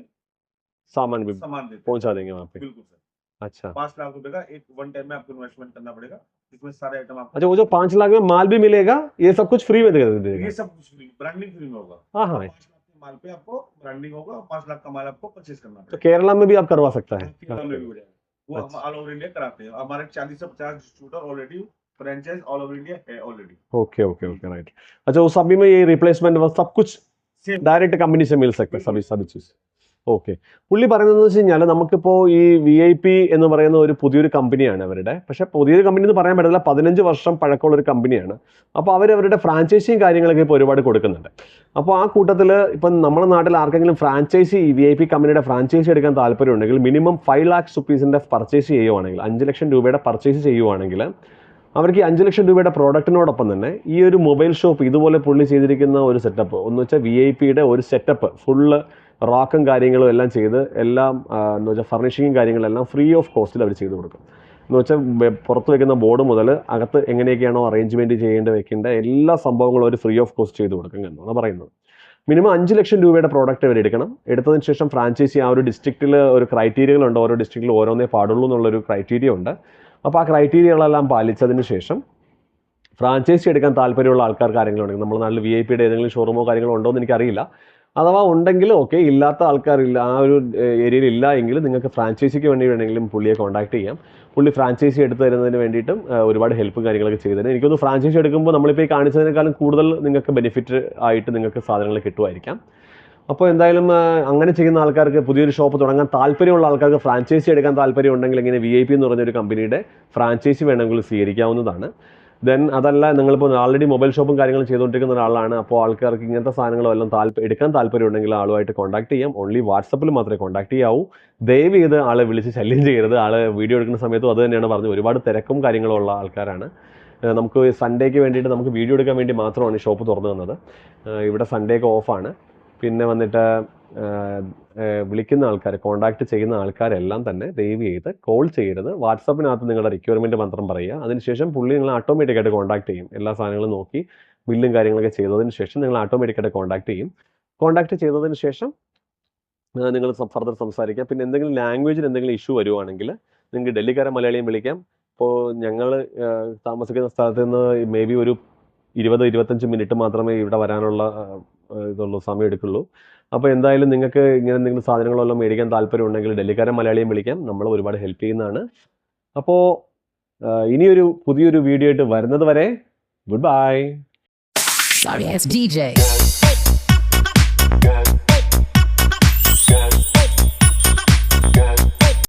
सामान भी सामान देते हैं, पहुंचा देंगे वहाँ पे। बिल्कुल सर। अच्छा 5 लाख रुपए का एक वन टाइम में आपको इन्वेस्टमेंट करना पड़ेगा, जिसमें सारे आइटम आपको। अच्छा वो जो 5 लाख में माल भी मिलेगा, ये सब कुछ फ्री में दे देगा? ये सब कुछ ब्रांडिंग फ्री में होगा। हाँ हाँ 5 लाख के माल पे आपको ब्रांडिंग होगा और 5 लाख का माल आपको परचेज करना तो पड़ेगा। केरला में भी आप करवा सकता है। केरला में भी हो जाएगा। वो हम ऑल ओवर इंडिया कराते हैं। हमारे 40 से 50 distributor already franchise all over India है already. Okay okay okay right. अच्छा उस सभी में ये रिप्लेसमेंट वो सब कुछ सेम ഡയറക്റ്റ് കമ്പനി से मिल सकते सभी सभी चीज ഓക്കെ. പുള്ളി പറയുന്നത് വെച്ച് കഴിഞ്ഞാൽ നമുക്കിപ്പോൾ ഈ VIP എന്ന് പറയുന്ന ഒരു പുതിയൊരു കമ്പനിയാണ് അവരുടെ. പക്ഷേ പുതിയൊരു കമ്പനി എന്ന് പറയാൻ പറ്റില്ല, 15 വർഷം പഴക്കമുള്ള ഒരു കമ്പനിയാണ്. അപ്പോൾ അവരവരുടെ ഫ്രാഞ്ചൈസിയും കാര്യങ്ങളൊക്കെ ഇപ്പോൾ ഒരുപാട് കൊടുക്കുന്നുണ്ട്. അപ്പോൾ ആ കൂട്ടത്തിൽ ഇപ്പം നമ്മുടെ നാട്ടിൽ ആർക്കെങ്കിലും ഫ്രാഞ്ചൈസി VIP കമ്പനിയുടെ ഫ്രാഞ്ചൈസി എടുക്കാൻ താല്പര്യമുണ്ടെങ്കിൽ മിനിമം 5 lakhs റുപ്പീസിൻ്റെ പർച്ചേസ് ചെയ്യുവാണെങ്കിൽ, 5 ലക്ഷം രൂപയുടെ പർച്ചേസ് ചെയ്യുവാണെങ്കിൽ അവർക്ക് ഈ 5 ലക്ഷം രൂപയുടെ പ്രോഡക്റ്റിനോടൊപ്പം തന്നെ ഈ ഒരു മൊബൈൽ ഷോപ്പ് ഇതുപോലെ പുള്ളി ചെയ്തിരിക്കുന്ന ഒരു സെറ്റപ്പ് ഒന്ന് വെച്ചാൽ VIP ഒരു സെറ്റപ്പ് ഫുള്ള് റോക്കും കാര്യങ്ങളും എല്ലാം ചെയ്ത് എല്ലാം എന്ന് വെച്ചാൽ ഫർണിഷിങ്ങും കാര്യങ്ങളെല്ലാം ഫ്രീ ഓഫ് കോസ്റ്റിൽ അവർ ചെയ്ത് കൊടുക്കും. എന്ന് വെച്ചാൽ പുറത്ത് വെക്കുന്ന ബോർഡ് മുതൽ അകത്ത് എങ്ങനെയൊക്കെയാണോ അറേഞ്ച്മെൻറ്റ് വെക്കേണ്ട എല്ലാ സംഭവങ്ങളും അവർ ഫ്രീ ഓഫ് കോസ്റ്റ് ചെയ്ത് കൊടുക്കും എന്നാണ് പറയുന്നത്. മിനിമം 5 ലക്ഷം രൂപയുടെ പ്രോഡക്റ്റ് അവർ എടുക്കണം. എടുത്തതിന് ശേഷം ഫ്രാഞ്ചൈസി ആ ഒരു ഡിസ്ട്രിക്റ്റിൽ ഒരു ക്രൈറ്റീരിയകളുണ്ട്, ഓരോ ഡിസ്ട്രിക്റ്റിൽ ഓരോന്നേ പാടുള്ളൂ എന്നുള്ളൊരു ക്രൈറ്റീരിയ ഉണ്ട്. അപ്പോൾ ആ ക്രൈറ്റീരിയകളെല്ലാം പാലിച്ചതിന് ശേഷം ഫ്രാഞ്ചൈസി എടുക്കാൻ താല്പര്യമുള്ള ആൾക്കാർക്ക് ആരെങ്കിലും ഉണ്ടെങ്കിൽ, നമ്മുടെ നാട്ടിൽ VIP ഏതെങ്കിലും ഷോറൂമോ കാര്യങ്ങളോ ഉണ്ടോ എന്ന് എനിക്കറിയില്ല. അഥവാ ഉണ്ടെങ്കിൽ ഓക്കെ, ഇല്ലാത്ത ആൾക്കാരില്ല ആ ഒരു ഏരിയയിൽ ഇല്ല എങ്കിൽ നിങ്ങൾക്ക് ഫ്രാഞ്ചൈസിക്ക് വേണ്ടി വേണമെങ്കിലും പുള്ളിയെ കോൺടാക്ട് ചെയ്യാം. പുള്ളി ഫ്രാഞ്ചൈസി എടുത്തു തരുന്നതിന് വേണ്ടിയിട്ടും ഒരുപാട് ഹെൽപ്പും കാര്യങ്ങളൊക്കെ ചെയ്തത്. എനിക്കൊന്ന് ഫ്രാഞ്ചൈസി എടുക്കുമ്പോൾ നമ്മളിപ്പോൾ ഈ കാണിച്ചതിനേക്കാളും കൂടുതൽ നിങ്ങൾക്ക് ബെനിഫിറ്റ് ആയിട്ട് നിങ്ങൾക്ക് സാധനങ്ങൾ കിട്ടുമായിരിക്കാം. അപ്പോൾ എന്തായാലും അങ്ങനെ ചെയ്യുന്ന ആൾക്കാർക്ക്, പുതിയൊരു ഷോപ്പ് തുടങ്ങാൻ താല്പര്യമുള്ള ആൾക്കാർക്ക് ഫ്രാഞ്ചൈസി എടുക്കാൻ താല്പര്യം ഉണ്ടെങ്കിൽ ഇങ്ങനെ VIP എന്ന് പറഞ്ഞൊരു കമ്പനിയുടെ ഫ്രാഞ്ചൈസി വേണമെങ്കിൽ സ്വീകരിക്കാവുന്നതാണ്. ദെൻ അതല്ല, നിങ്ങളിപ്പോൾ ആൾറെഡി മൊബൈൽ ഷോപ്പും കാര്യങ്ങളും ചെയ്തുകൊണ്ടിരിക്കുന്ന ഒരാളാണ്, അപ്പോൾ ആൾക്കാർക്ക് ഇങ്ങനത്തെ സാധനങ്ങളും എല്ലാം എടുക്കാൻ താല്പര്യമുണ്ടെങ്കിൽ ആളുമായിട്ട് കോൺടാക്ട് ചെയ്യാം. ഓൺലി വാട്സപ്പിൽ മാത്രമേ കോൺടാക്ട് ചെയ്യാവൂ. ദയവ് ചെയ്ത് ആളെ വിളിച്ച് ശല്യം ചെയ്യരുത്. ആൾ വീഡിയോ എടുക്കുന്ന സമയത്തും അത് തന്നെയാണ് പറഞ്ഞത്, ഒരുപാട് തിരക്കും കാര്യങ്ങളും ഉള്ള ആൾക്കാരാണ്. നമുക്ക് സൺഡേക്ക് വേണ്ടിയിട്ട് നമുക്ക് വീഡിയോ എടുക്കാൻ വേണ്ടി മാത്രമാണ് ഈ ഷോപ്പ് തുറന്നു തന്നത്. ഇവിടെ സൺഡേ ഒക്കെ ഓഫാണ്. പിന്നെ വന്നിട്ട് വിളിക്കുന്ന ആൾക്കാർ, കോൺടാക്ട് ചെയ്യുന്ന ആൾക്കാരെല്ലാം തന്നെ ദയവ് ചെയ്ത് കോൾ ചെയ്യരുത്. വാട്സപ്പിനകത്ത് നിങ്ങളുടെ റിക്വയർമെൻറ്റ് മാത്രം പറയുക. അതിനുശേഷം പുള്ളി നിങ്ങൾ ഓട്ടോമാറ്റിക്കായിട്ട് കോൺടാക്ട് ചെയ്യും. എല്ലാ സാധനങ്ങളും നോക്കി ബില്ലും കാര്യങ്ങളൊക്കെ ചെയ്തതിന് ശേഷം നിങ്ങൾ ഓട്ടോമാറ്റിക്കായിട്ട് കോൺടാക്ട് ചെയ്യും. കോൺടാക്ട് ചെയ്തതിന് ശേഷം നിങ്ങൾ ഫർദർ സംസാരിക്കാം. പിന്നെ എന്തെങ്കിലും ലാംഗ്വേജിൽ എന്തെങ്കിലും ഇഷ്യൂ വരുവാണെങ്കിൽ നിങ്ങൾക്ക് ഡൽഹിക്കാരെ മലയാളിയും വിളിക്കാം. ഇപ്പോൾ ഞങ്ങൾ താമസിക്കുന്ന സ്ഥലത്ത് നിന്ന് മേ ബി ഒരു 20-25 മിനിറ്റ് മാത്രമേ ഇവിടെ വരാനുള്ള സമയം എടുക്കുള്ളൂ. അപ്പോൾ എന്തായാലും നിങ്ങൾക്ക് ഇങ്ങനെ എന്തെങ്കിലും സാധനങ്ങളെല്ലാം മേടിക്കാൻ താല്പര്യമുണ്ടെങ്കിൽ ഡൽഹിക്കാരെ മലയാളിയും വിളിക്കാം. നമ്മൾ ഒരുപാട് ഹെൽപ്പ് ചെയ്യുന്നതാണ്. അപ്പോൾ ഇനിയൊരു പുതിയൊരു വീഡിയോ ആയിട്ട് വരുന്നത് വരെ good bye. Sorry, it's DJ.